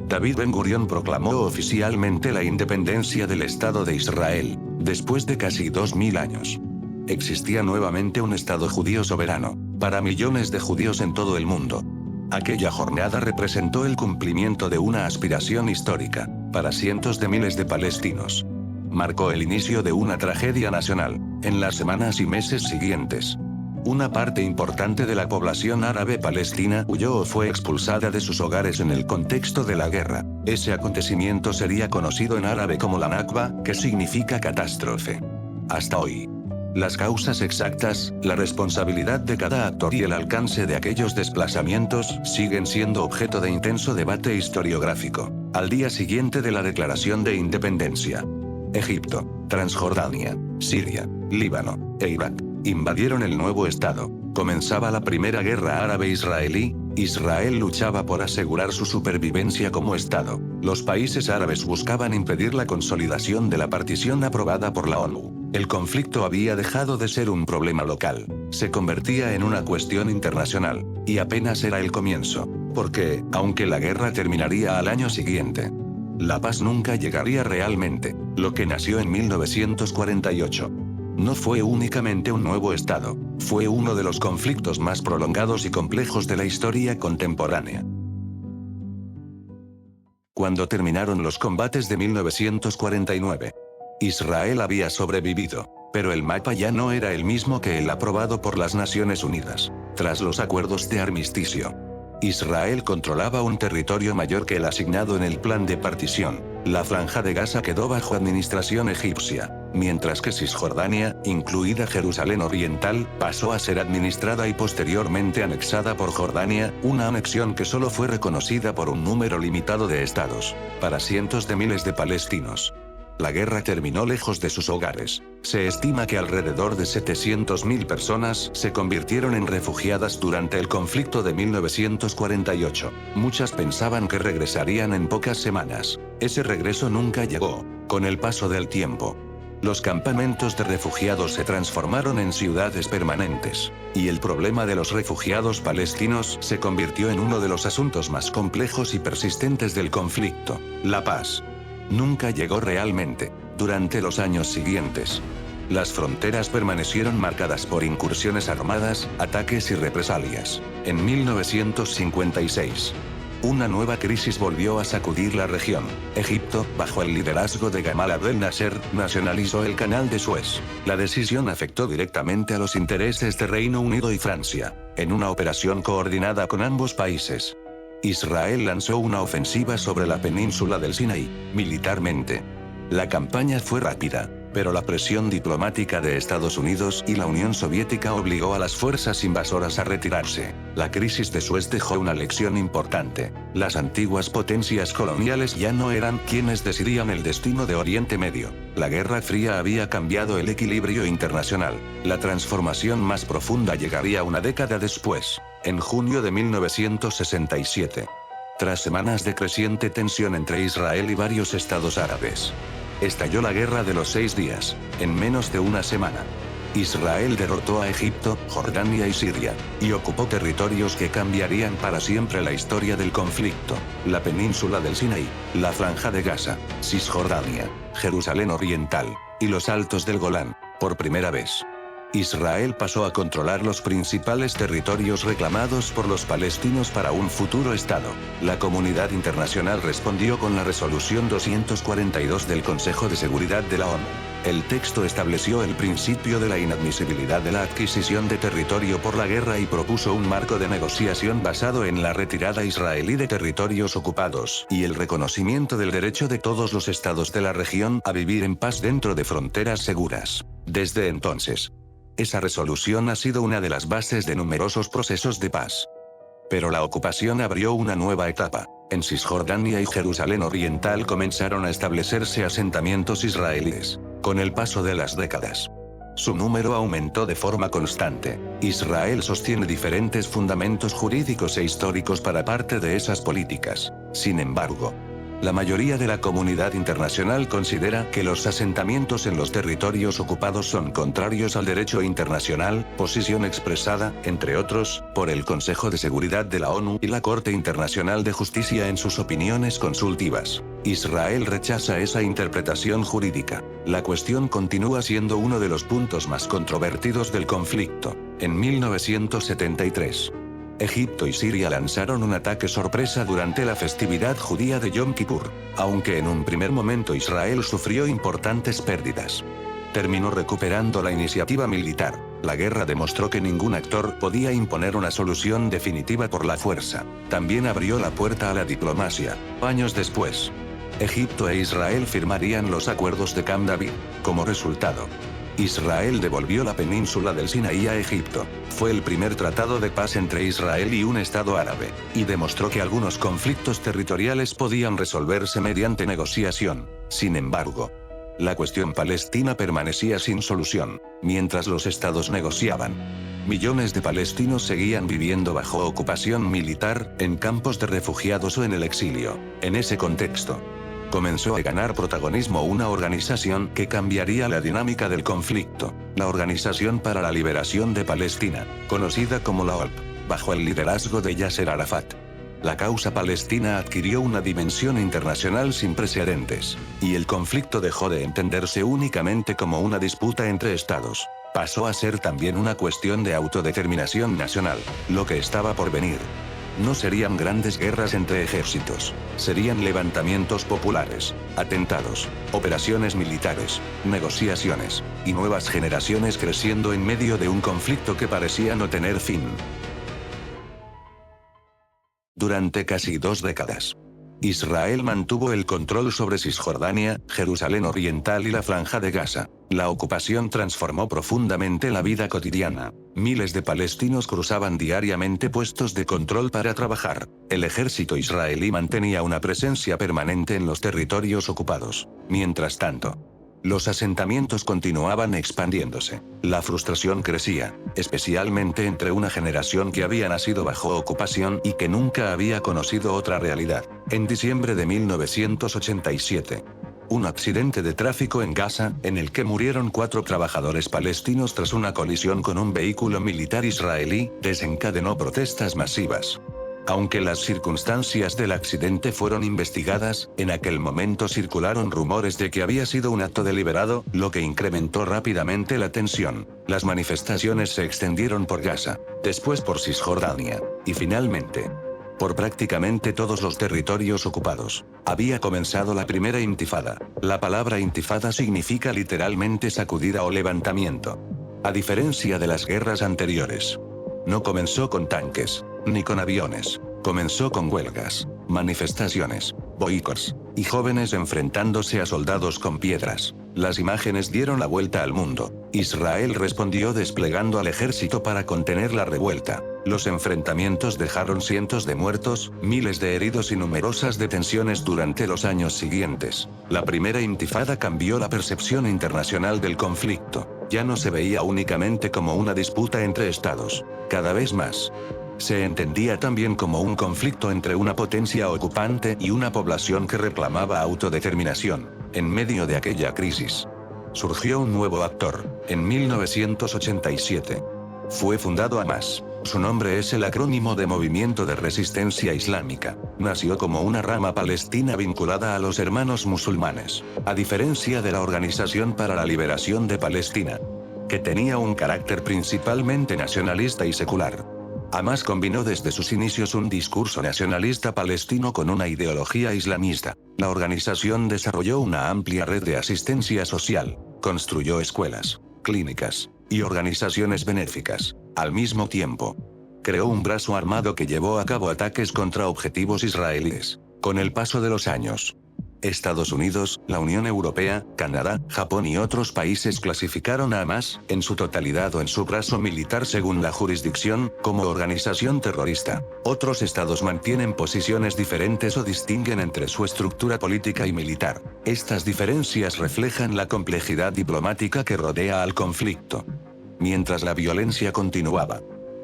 David Ben-Gurión proclamó oficialmente la independencia del Estado de Israel, después de casi 2000 años. Existía nuevamente un Estado judío soberano, para millones de judíos en todo el mundo. Aquella jornada representó el cumplimiento de una aspiración histórica, para cientos de miles de palestinos. Marcó el inicio de una tragedia nacional. En las semanas y meses siguientes, una parte importante de la población árabe palestina huyó o fue expulsada de sus hogares en el contexto de la guerra. Ese acontecimiento sería conocido en árabe como la Nakba, que significa catástrofe. Hasta hoy, las causas exactas, la responsabilidad de cada actor y el alcance de aquellos desplazamientos siguen siendo objeto de intenso debate historiográfico. Al día siguiente de la declaración de independencia, Egipto, Transjordania, Siria, Líbano e Irak invadieron el nuevo estado. Comenzaba la primera guerra árabe-israelí. Israel luchaba por asegurar su supervivencia como estado. Los países árabes buscaban impedir la consolidación de la partición aprobada por la ONU. El conflicto había dejado de ser un problema local. Se convertía en una cuestión internacional. Y apenas era el comienzo. Porque, aunque la guerra terminaría al año siguiente, la paz nunca llegaría realmente. Lo que nació en 1948 no fue únicamente un nuevo estado, fue uno de los conflictos más prolongados y complejos de la historia contemporánea. Cuando terminaron los combates de 1949, Israel había sobrevivido, pero el mapa ya no era el mismo que el aprobado por las Naciones Unidas. Tras los acuerdos de armisticio, Israel controlaba un territorio mayor que el asignado en el plan de partición. La Franja de Gaza quedó bajo administración egipcia, mientras que Cisjordania, incluida Jerusalén Oriental, pasó a ser administrada y posteriormente anexada por Jordania, una anexión que solo fue reconocida por un número limitado de estados, para cientos de miles de palestinos. La guerra terminó lejos de sus hogares. Se estima que alrededor de 700.000 personas se convirtieron en refugiadas durante el conflicto de 1948. Muchas pensaban que regresarían en pocas semanas. Ese regreso nunca llegó. Con el paso del tiempo, los campamentos de refugiados se transformaron en ciudades permanentes, y el problema de los refugiados palestinos se convirtió en uno de los asuntos más complejos y persistentes del conflicto. La paz nunca llegó realmente. Durante los años siguientes, las fronteras permanecieron marcadas por incursiones armadas, ataques y represalias. En 1956, una nueva crisis volvió a sacudir la región. Egipto, bajo el liderazgo de Gamal Abdel Nasser, nacionalizó el Canal de Suez. La decisión afectó directamente a los intereses de Reino Unido y Francia, en una operación coordinada con ambos países. Israel lanzó una ofensiva sobre la península del Sinaí. Militarmente, la campaña fue rápida, pero la presión diplomática de Estados Unidos y la Unión Soviética obligó a las fuerzas invasoras a retirarse. La crisis de Suez dejó una lección importante. Las antiguas potencias coloniales ya no eran quienes decidían el destino de Oriente Medio. La Guerra Fría había cambiado el equilibrio internacional. La transformación más profunda llegaría una década después, en junio de 1967. Tras semanas de creciente tensión entre Israel y varios estados árabes, estalló la Guerra de los 6 días. En menos de una semana, Israel derrotó a Egipto, Jordania y Siria, y ocupó territorios que cambiarían para siempre la historia del conflicto: la península del Sinaí, la Franja de Gaza, Cisjordania, Jerusalén Oriental, y los Altos del Golán. Por primera vez, Israel pasó a controlar los principales territorios reclamados por los palestinos para un futuro Estado. La comunidad internacional respondió con la resolución 242 del Consejo de Seguridad de la ONU. El texto estableció el principio de la inadmisibilidad de la adquisición de territorio por la guerra y propuso un marco de negociación basado en la retirada israelí de territorios ocupados y el reconocimiento del derecho de todos los estados de la región a vivir en paz dentro de fronteras seguras. Desde entonces, esa resolución ha sido una de las bases de numerosos procesos de paz. Pero la ocupación abrió una nueva etapa. En Cisjordania y Jerusalén Oriental comenzaron a establecerse asentamientos israelíes. Con el paso de las décadas, su número aumentó de forma constante. Israel sostiene diferentes fundamentos jurídicos e históricos para parte de esas políticas. Sin embargo, la mayoría de la comunidad internacional considera que los asentamientos en los territorios ocupados son contrarios al derecho internacional, posición expresada, entre otros, por el Consejo de Seguridad de la ONU y la Corte Internacional de Justicia en sus opiniones consultivas. Israel rechaza esa interpretación jurídica. La cuestión continúa siendo uno de los puntos más controvertidos del conflicto. En 1973, Egipto y Siria lanzaron un ataque sorpresa durante la festividad judía de Yom Kippur. Aunque en un primer momento Israel sufrió importantes pérdidas, terminó recuperando la iniciativa militar. La guerra demostró que ningún actor podía imponer una solución definitiva por la fuerza. También abrió la puerta a la diplomacia. Años después, Egipto e Israel firmarían los acuerdos de Camp David. Como resultado, Israel devolvió la península del Sinaí a Egipto. Fue el primer tratado de paz entre Israel y un Estado árabe, y demostró que algunos conflictos territoriales podían resolverse mediante negociación. Sin embargo, la cuestión palestina permanecía sin solución. Mientras los estados negociaban, millones de palestinos seguían viviendo bajo ocupación militar, en campos de refugiados o en el exilio. En ese contexto, comenzó a ganar protagonismo una organización que cambiaría la dinámica del conflicto, la Organización para la Liberación de Palestina, conocida como la OLP, bajo el liderazgo de Yasser Arafat. La causa palestina adquirió una dimensión internacional sin precedentes, y el conflicto dejó de entenderse únicamente como una disputa entre estados. Pasó a ser también una cuestión de autodeterminación nacional. Lo que estaba por venir no serían grandes guerras entre ejércitos, serían levantamientos populares, atentados, operaciones militares, negociaciones, y nuevas generaciones creciendo en medio de un conflicto que parecía no tener fin. Durante casi 2 décadas, Israel mantuvo el control sobre Cisjordania, Jerusalén Oriental y la Franja de Gaza. La ocupación transformó profundamente la vida cotidiana. Miles de palestinos cruzaban diariamente puestos de control para trabajar. El ejército israelí mantenía una presencia permanente en los territorios ocupados. Mientras tanto, los asentamientos continuaban expandiéndose. La frustración crecía, especialmente entre una generación que había nacido bajo ocupación y que nunca había conocido otra realidad. En diciembre de 1987, un accidente de tráfico en Gaza, en el que murieron 4 trabajadores palestinos tras una colisión con un vehículo militar israelí, desencadenó protestas masivas. Aunque las circunstancias del accidente fueron investigadas, en aquel momento circularon rumores de que había sido un acto deliberado, lo que incrementó rápidamente la tensión. Las manifestaciones se extendieron por Gaza, después por Cisjordania, y finalmente, por prácticamente todos los territorios ocupados. Había comenzado la primera intifada. La palabra intifada significa literalmente sacudida o levantamiento. A diferencia de las guerras anteriores, no comenzó con tanques, ni con aviones. Comenzó con huelgas, manifestaciones, boicots, y jóvenes enfrentándose a soldados con piedras. Las imágenes dieron la vuelta al mundo. Israel respondió desplegando al ejército para contener la revuelta. Los enfrentamientos dejaron cientos de muertos, miles de heridos y numerosas detenciones durante los años siguientes. La primera intifada cambió la percepción internacional del conflicto. Ya no se veía únicamente como una disputa entre estados. Cada vez más, se entendía también como un conflicto entre una potencia ocupante y una población que reclamaba autodeterminación. En medio de aquella crisis, surgió un nuevo actor. En 1987, fue fundado Hamas. Su nombre es el acrónimo de Movimiento de Resistencia Islámica. Nació como una rama palestina vinculada a los hermanos musulmanes. A diferencia de la Organización para la Liberación de Palestina, que tenía un carácter principalmente nacionalista y secular. Hamas combinó desde sus inicios un discurso nacionalista palestino con una ideología islamista. La organización desarrolló una amplia red de asistencia social, construyó escuelas, clínicas y organizaciones benéficas. Al mismo tiempo, creó un brazo armado que llevó a cabo ataques contra objetivos israelíes. Con el paso de los años, Estados Unidos, la Unión Europea, Canadá, Japón y otros países clasificaron a Hamas, en su totalidad o en su brazo militar según la jurisdicción, como organización terrorista. Otros estados mantienen posiciones diferentes o distinguen entre su estructura política y militar. Estas diferencias reflejan la complejidad diplomática que rodea al conflicto. Mientras la violencia continuaba,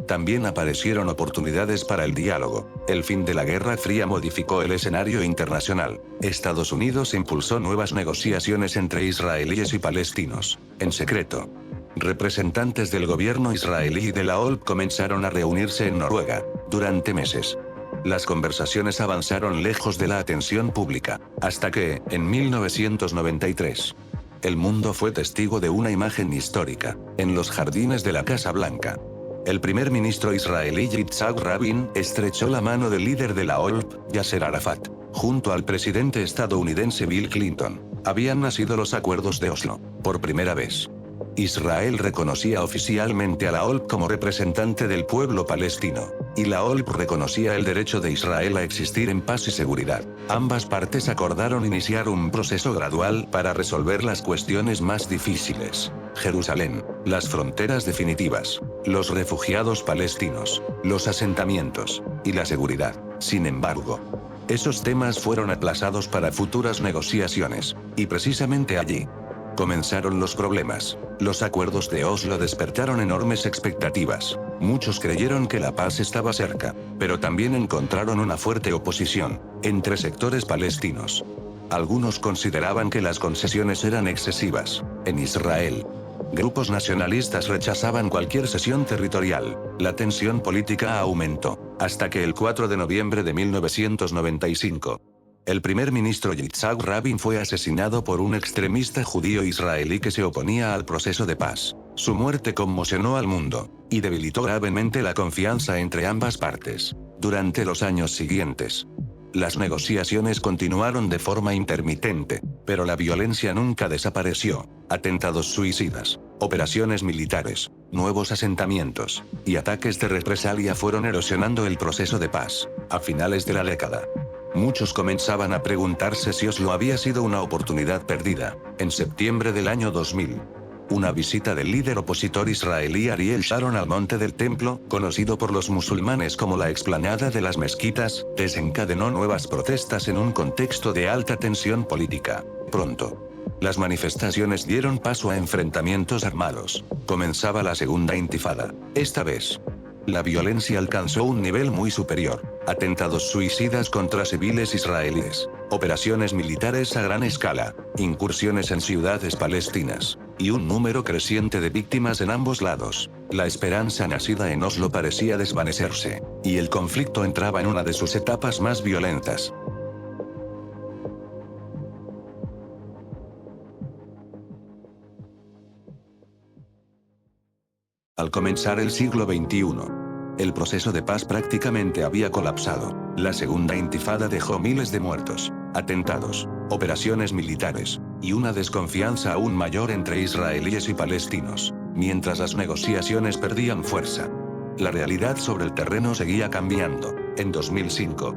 también aparecieron oportunidades para el diálogo. El fin de la Guerra Fría modificó el escenario internacional. Estados Unidos impulsó nuevas negociaciones entre israelíes y palestinos. En secreto, representantes del gobierno israelí y de la OLP comenzaron a reunirse en Noruega. Durante meses, las conversaciones avanzaron lejos de la atención pública, hasta que, en 1993, el mundo fue testigo de una imagen histórica. En los jardines de la Casa Blanca, el primer ministro israelí Yitzhak Rabin estrechó la mano del líder de la OLP, Yasser Arafat. Junto al presidente estadounidense Bill Clinton, habían nacido los acuerdos de Oslo. Por primera vez, Israel reconocía oficialmente a la OLP como representante del pueblo palestino, y la OLP reconocía el derecho de Israel a existir en paz y seguridad. Ambas partes acordaron iniciar un proceso gradual para resolver las cuestiones más difíciles: Jerusalén, las fronteras definitivas, los refugiados palestinos, los asentamientos, y la seguridad. Sin embargo, esos temas fueron aplazados para futuras negociaciones, y precisamente allí comenzaron los problemas. Los acuerdos de Oslo despertaron enormes expectativas. Muchos creyeron que la paz estaba cerca, pero también encontraron una fuerte oposición entre sectores palestinos. Algunos consideraban que las concesiones eran excesivas. En Israel, grupos nacionalistas rechazaban cualquier cesión territorial. La tensión política aumentó, hasta que el 4 de noviembre de 1995, el primer ministro Yitzhak Rabin fue asesinado por un extremista judío israelí que se oponía al proceso de paz. Su muerte conmocionó al mundo, y debilitó gravemente la confianza entre ambas partes. Durante los años siguientes, las negociaciones continuaron de forma intermitente, pero la violencia nunca desapareció. Atentados suicidas, operaciones militares, nuevos asentamientos, y ataques de represalia fueron erosionando el proceso de paz. A finales de la década, muchos comenzaban a preguntarse si Oslo había sido una oportunidad perdida. En septiembre del año 2000, una visita del líder opositor israelí Ariel Sharon al Monte del Templo, conocido por los musulmanes como la explanada de las mezquitas, desencadenó nuevas protestas en un contexto de alta tensión política. Pronto, las manifestaciones dieron paso a enfrentamientos armados. Comenzaba la segunda intifada. Esta vez, la violencia alcanzó un nivel muy superior. Atentados suicidas contra civiles israelíes, operaciones militares a gran escala, incursiones en ciudades palestinas, y un número creciente de víctimas en ambos lados. La esperanza nacida en Oslo parecía desvanecerse, y el conflicto entraba en una de sus etapas más violentas. Al comenzar el siglo XXI, el proceso de paz prácticamente había colapsado. La segunda intifada dejó miles de muertos, atentados, operaciones militares, y una desconfianza aún mayor entre israelíes y palestinos. Mientras las negociaciones perdían fuerza, la realidad sobre el terreno seguía cambiando. En 2005,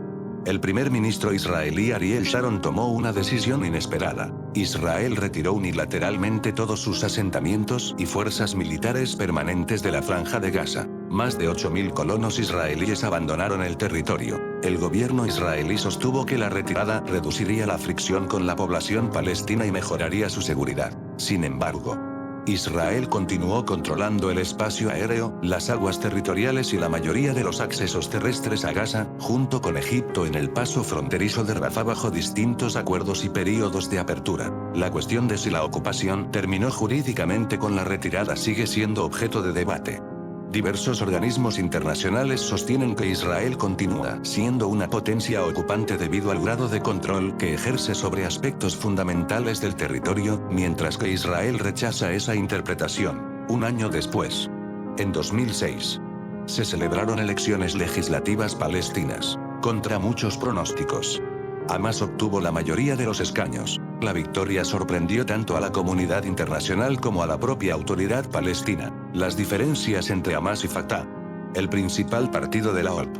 el primer ministro israelí Ariel Sharon tomó una decisión inesperada. Israel retiró unilateralmente todos sus asentamientos y fuerzas militares permanentes de la Franja de Gaza. Más de 8.000 colonos israelíes abandonaron el territorio. El gobierno israelí sostuvo que la retirada reduciría la fricción con la población palestina y mejoraría su seguridad. Sin embargo, Israel continuó controlando el espacio aéreo, las aguas territoriales y la mayoría de los accesos terrestres a Gaza, junto con Egipto en el paso fronterizo de Rafah bajo distintos acuerdos y períodos de apertura. La cuestión de si la ocupación terminó jurídicamente con la retirada sigue siendo objeto de debate. Diversos organismos internacionales sostienen que Israel continúa siendo una potencia ocupante debido al grado de control que ejerce sobre aspectos fundamentales del territorio, mientras que Israel rechaza esa interpretación. Un año después, en 2006, se celebraron elecciones legislativas palestinas, contra muchos pronósticos. Hamás obtuvo la mayoría de los escaños. La victoria sorprendió tanto a la comunidad internacional como a la propia autoridad palestina. Las diferencias entre Hamás y Fatah, el principal partido de la OLP,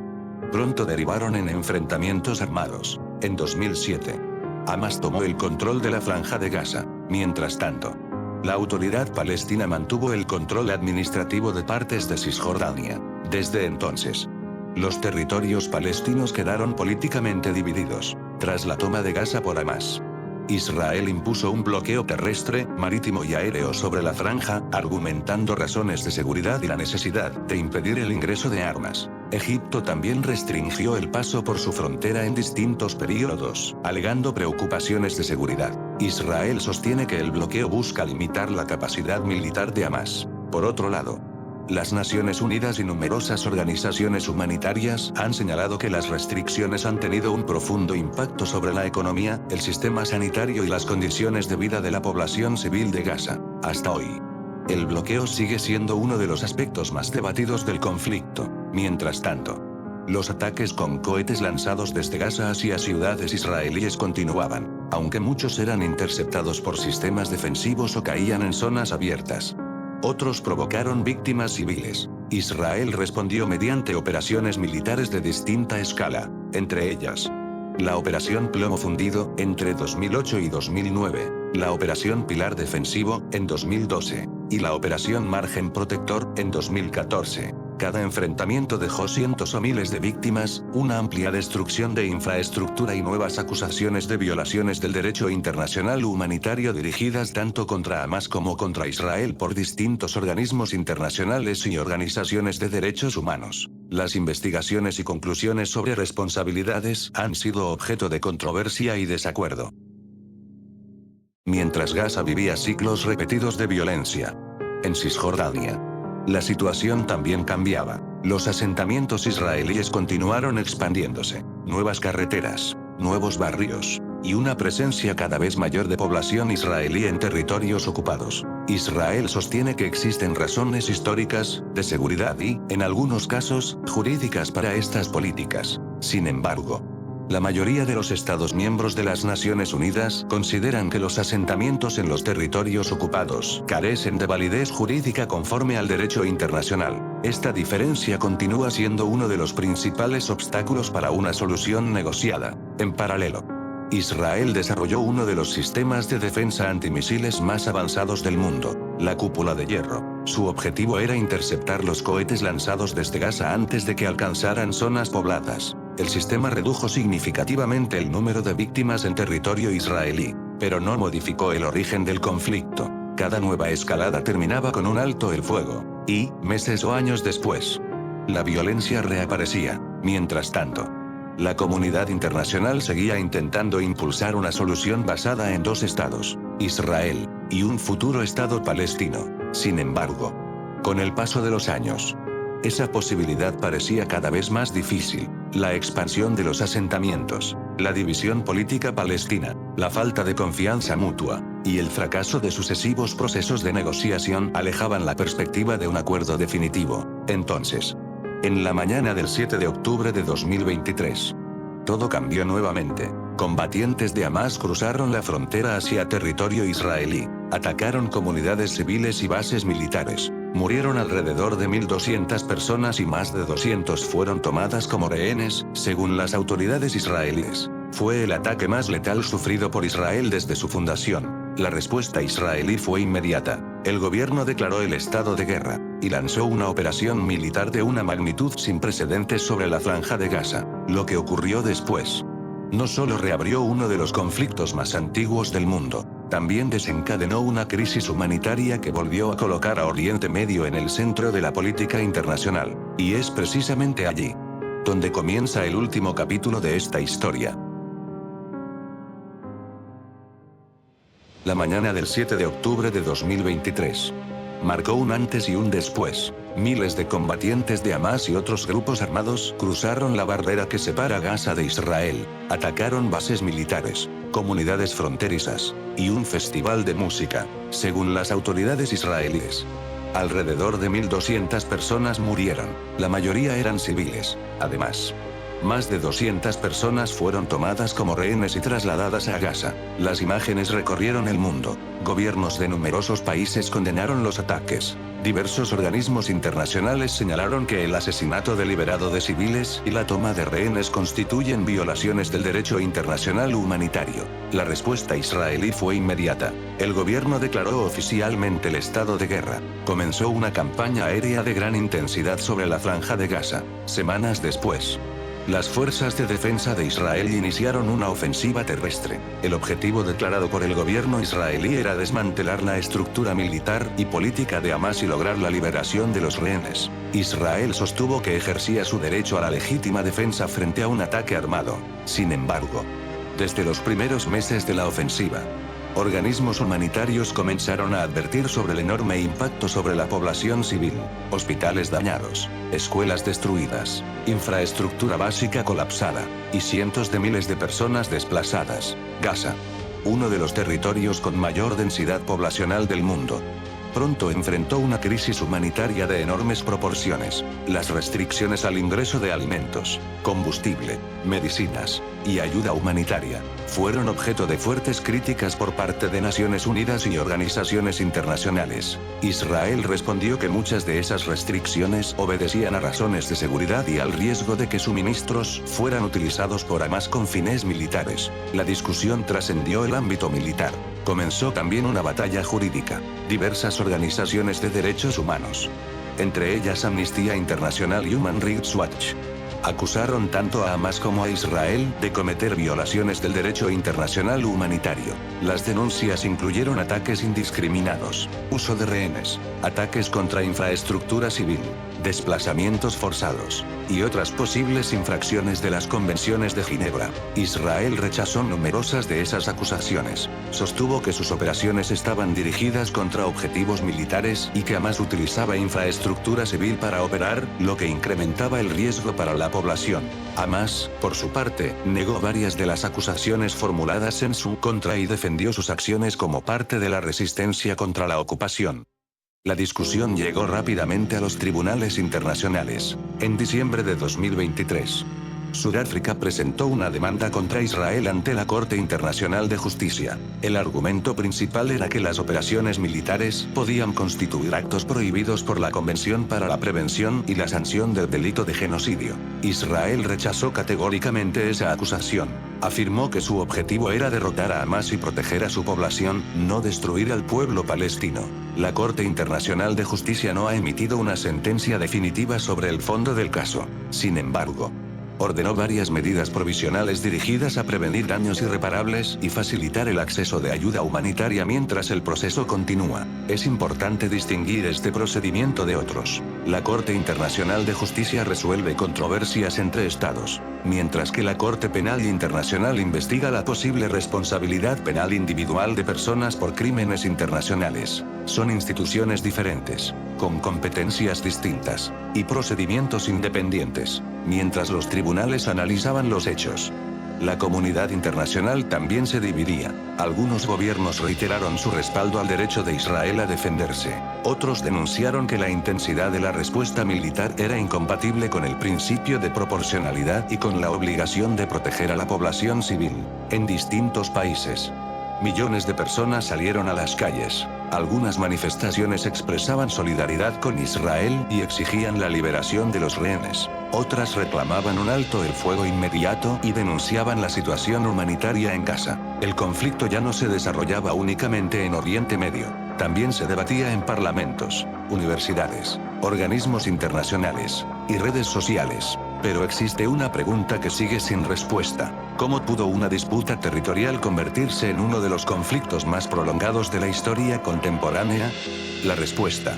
pronto derivaron en enfrentamientos armados. En 2007, Hamás tomó el control de la Franja de Gaza. Mientras tanto, la autoridad palestina mantuvo el control administrativo de partes de Cisjordania. Desde entonces, los territorios palestinos quedaron políticamente divididos. Tras la toma de Gaza por Hamás, Israel impuso un bloqueo terrestre, marítimo y aéreo sobre la franja, argumentando razones de seguridad y la necesidad de impedir el ingreso de armas. Egipto también restringió el paso por su frontera en distintos períodos, alegando preocupaciones de seguridad. Israel sostiene que el bloqueo busca limitar la capacidad militar de Hamás. Por otro lado, las Naciones Unidas y numerosas organizaciones humanitarias han señalado que las restricciones han tenido un profundo impacto sobre la economía, el sistema sanitario y las condiciones de vida de la población civil de Gaza. Hasta hoy, el bloqueo sigue siendo uno de los aspectos más debatidos del conflicto. Mientras tanto, los ataques con cohetes lanzados desde Gaza hacia ciudades israelíes continuaban, aunque muchos eran interceptados por sistemas defensivos o caían en zonas abiertas. Otros provocaron víctimas civiles. Israel respondió mediante operaciones militares de distinta escala, entre ellas la Operación Plomo Fundido, entre 2008 y 2009, la Operación Pilar Defensivo, en 2012, y la Operación Margen Protector, en 2014. Cada enfrentamiento dejó cientos o miles de víctimas, una amplia destrucción de infraestructura y nuevas acusaciones de violaciones del derecho internacional humanitario dirigidas tanto contra Hamás como contra Israel por distintos organismos internacionales y organizaciones de derechos humanos. Las investigaciones y conclusiones sobre responsabilidades han sido objeto de controversia y desacuerdo. Mientras Gaza vivía ciclos repetidos de violencia, en Cisjordania, la situación también cambiaba. Los asentamientos israelíes continuaron expandiéndose. Nuevas carreteras, nuevos barrios, y una presencia cada vez mayor de población israelí en territorios ocupados. Israel sostiene que existen razones históricas, de seguridad y, en algunos casos, jurídicas para estas políticas. Sin embargo, la mayoría de los Estados miembros de las Naciones Unidas consideran que los asentamientos en los territorios ocupados carecen de validez jurídica conforme al derecho internacional. Esta diferencia continúa siendo uno de los principales obstáculos para una solución negociada. En paralelo, Israel desarrolló uno de los sistemas de defensa antimisiles más avanzados del mundo, la Cúpula de Hierro. Su objetivo era interceptar los cohetes lanzados desde Gaza antes de que alcanzaran zonas pobladas. El sistema redujo significativamente el número de víctimas en territorio israelí, pero no modificó el origen del conflicto. Cada nueva escalada terminaba con un alto el fuego, y, meses o años después, la violencia reaparecía. Mientras tanto, la comunidad internacional seguía intentando impulsar una solución basada en dos estados, Israel, y un futuro estado palestino. Sin embargo, con el paso de los años, esa posibilidad parecía cada vez más difícil. La expansión de los asentamientos, la división política palestina, la falta de confianza mutua, y el fracaso de sucesivos procesos de negociación alejaban la perspectiva de un acuerdo definitivo. Entonces, en la mañana del 7 de octubre de 2023, todo cambió nuevamente. Combatientes de Hamás cruzaron la frontera hacia territorio israelí, atacaron comunidades civiles y bases militares. Murieron alrededor de 1.200 personas y más de 200 fueron tomadas como rehenes, según las autoridades israelíes. Fue el ataque más letal sufrido por Israel desde su fundación. La respuesta israelí fue inmediata. El gobierno declaró el estado de guerra, y lanzó una operación militar de una magnitud sin precedentes sobre la Franja de Gaza. Lo que ocurrió después no solo reabrió uno de los conflictos más antiguos del mundo, también desencadenó una crisis humanitaria que volvió a colocar a Oriente Medio en el centro de la política internacional. Y es precisamente allí donde comienza el último capítulo de esta historia. La mañana del 7 de octubre de 2023 marcó un antes y un después. Miles de combatientes de Hamás y otros grupos armados cruzaron la barrera que separa Gaza de Israel, atacaron bases militares, comunidades fronterizas, y un festival de música, según las autoridades israelíes. Alrededor de 1.200 personas murieron, la mayoría eran civiles. Además, más de 200 personas fueron tomadas como rehenes y trasladadas a Gaza. Las imágenes recorrieron el mundo. Gobiernos de numerosos países condenaron los ataques. Diversos organismos internacionales señalaron que el asesinato deliberado de civiles y la toma de rehenes constituyen violaciones del derecho internacional humanitario. La respuesta israelí fue inmediata. El gobierno declaró oficialmente el estado de guerra. Comenzó una campaña aérea de gran intensidad sobre la franja de Gaza. Semanas después, las fuerzas de defensa de Israel iniciaron una ofensiva terrestre. El objetivo declarado por el gobierno israelí era desmantelar la estructura militar y política de Hamás y lograr la liberación de los rehenes. Israel sostuvo que ejercía su derecho a la legítima defensa frente a un ataque armado. Sin embargo, desde los primeros meses de la ofensiva, organismos humanitarios comenzaron a advertir sobre el enorme impacto sobre la población civil: hospitales dañados, escuelas destruidas, infraestructura básica colapsada, y cientos de miles de personas desplazadas. Gaza, uno de los territorios con mayor densidad poblacional del mundo, pronto enfrentó una crisis humanitaria de enormes proporciones. Las restricciones al ingreso de alimentos, combustible, medicinas y ayuda humanitaria fueron objeto de fuertes críticas por parte de Naciones Unidas y organizaciones internacionales. Israel respondió que muchas de esas restricciones obedecían a razones de seguridad y al riesgo de que suministros fueran utilizados por Hamás con fines militares. La discusión trascendió el ámbito militar. Comenzó también una batalla jurídica. Diversas organizaciones de derechos humanos, entre ellas Amnistía Internacional y Human Rights Watch, acusaron tanto a Hamás como a Israel de cometer violaciones del derecho internacional humanitario. Las denuncias incluyeron ataques indiscriminados, uso de rehenes, ataques contra infraestructura civil, desplazamientos forzados, y otras posibles infracciones de las convenciones de Ginebra. Israel rechazó numerosas de esas acusaciones. Sostuvo que sus operaciones estaban dirigidas contra objetivos militares y que Hamás utilizaba infraestructura civil para operar, lo que incrementaba el riesgo para la población. Hamás, por su parte, negó varias de las acusaciones formuladas en su contra y defendió sus acciones como parte de la resistencia contra la ocupación. La discusión llegó rápidamente a los tribunales internacionales. En diciembre de 2023, Sudáfrica presentó una demanda contra Israel ante la Corte Internacional de Justicia. El argumento principal era que las operaciones militares podían constituir actos prohibidos por la Convención para la Prevención y la Sanción del Delito de Genocidio. Israel rechazó categóricamente esa acusación. Afirmó que su objetivo era derrotar a Hamás y proteger a su población, no destruir al pueblo palestino. La Corte Internacional de Justicia no ha emitido una sentencia definitiva sobre el fondo del caso. Sin embargo, ordenó varias medidas provisionales dirigidas a prevenir daños irreparables y facilitar el acceso de ayuda humanitaria mientras el proceso continúa. Es importante distinguir este procedimiento de otros. La Corte Internacional de Justicia resuelve controversias entre estados, mientras que la Corte Penal Internacional investiga la posible responsabilidad penal individual de personas por crímenes internacionales. Son instituciones diferentes, con competencias distintas y procedimientos independientes. Mientras los tribunales analizaban los hechos, la comunidad internacional también se dividía. Algunos gobiernos reiteraron su respaldo al derecho de Israel a defenderse. Otros denunciaron que la intensidad de la respuesta militar era incompatible con el principio de proporcionalidad y con la obligación de proteger a la población civil. En distintos países, millones de personas salieron a las calles. Algunas manifestaciones expresaban solidaridad con Israel y exigían la liberación de los rehenes. Otras reclamaban un alto el fuego inmediato y denunciaban la situación humanitaria en Gaza. El conflicto ya no se desarrollaba únicamente en Oriente Medio. También se debatía en parlamentos, universidades, organismos internacionales y redes sociales. Pero existe una pregunta que sigue sin respuesta. ¿Cómo pudo una disputa territorial convertirse en uno de los conflictos más prolongados de la historia contemporánea? La respuesta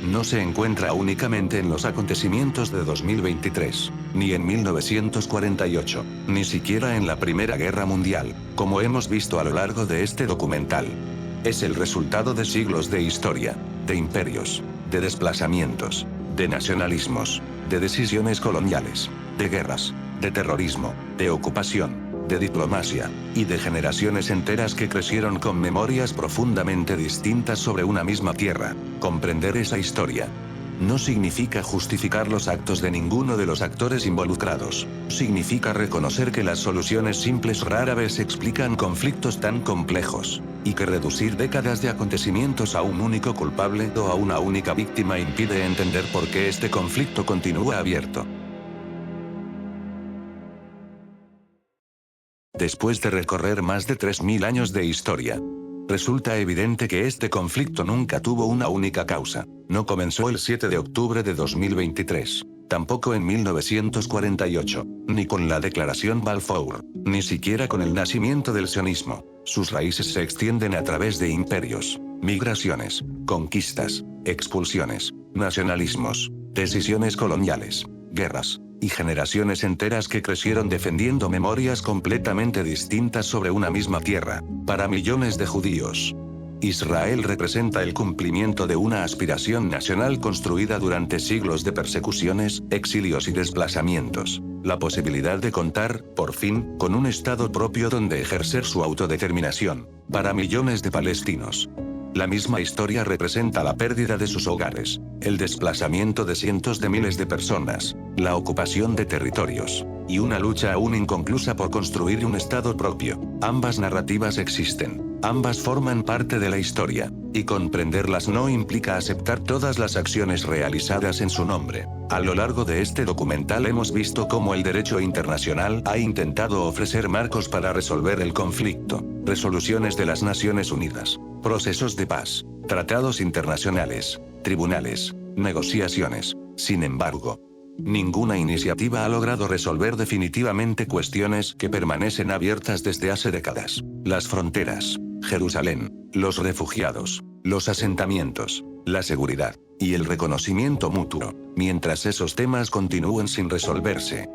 no se encuentra únicamente en los acontecimientos de 2023, ni en 1948, ni siquiera en la Primera Guerra Mundial, como hemos visto a lo largo de este documental. Es el resultado de siglos de historia, de imperios, de desplazamientos, de nacionalismos, de decisiones coloniales, de guerras, de terrorismo, de ocupación, de diplomacia, y de generaciones enteras que crecieron con memorias profundamente distintas sobre una misma tierra. Comprender esa historia no significa justificar los actos de ninguno de los actores involucrados. Significa reconocer que las soluciones simples rara vez explican conflictos tan complejos, y que reducir décadas de acontecimientos a un único culpable o a una única víctima impide entender por qué este conflicto continúa abierto. Después de recorrer más de 3000 años de historia, resulta evidente que este conflicto nunca tuvo una única causa. No comenzó el 7 de octubre de 2023, tampoco en 1948, ni con la Declaración Balfour, ni siquiera con el nacimiento del sionismo. Sus raíces se extienden a través de imperios, migraciones, conquistas, expulsiones, nacionalismos, decisiones coloniales, guerras, y generaciones enteras que crecieron defendiendo memorias completamente distintas sobre una misma tierra. Para millones de judíos, Israel representa el cumplimiento de una aspiración nacional construida durante siglos de persecuciones, exilios y desplazamientos. La posibilidad de contar, por fin, con un Estado propio donde ejercer su autodeterminación. Para millones de palestinos, la misma historia representa la pérdida de sus hogares, el desplazamiento de cientos de miles de personas, la ocupación de territorios, y una lucha aún inconclusa por construir un Estado propio. Ambas narrativas existen, ambas forman parte de la historia, y comprenderlas no implica aceptar todas las acciones realizadas en su nombre. A lo largo de este documental hemos visto cómo el derecho internacional ha intentado ofrecer marcos para resolver el conflicto, resoluciones de las Naciones Unidas, procesos de paz, tratados internacionales, tribunales, negociaciones. Sin embargo, ninguna iniciativa ha logrado resolver definitivamente cuestiones que permanecen abiertas desde hace décadas. Las fronteras, Jerusalén, los refugiados, los asentamientos, la seguridad, y el reconocimiento mutuo. Mientras esos temas continúen sin resolverse,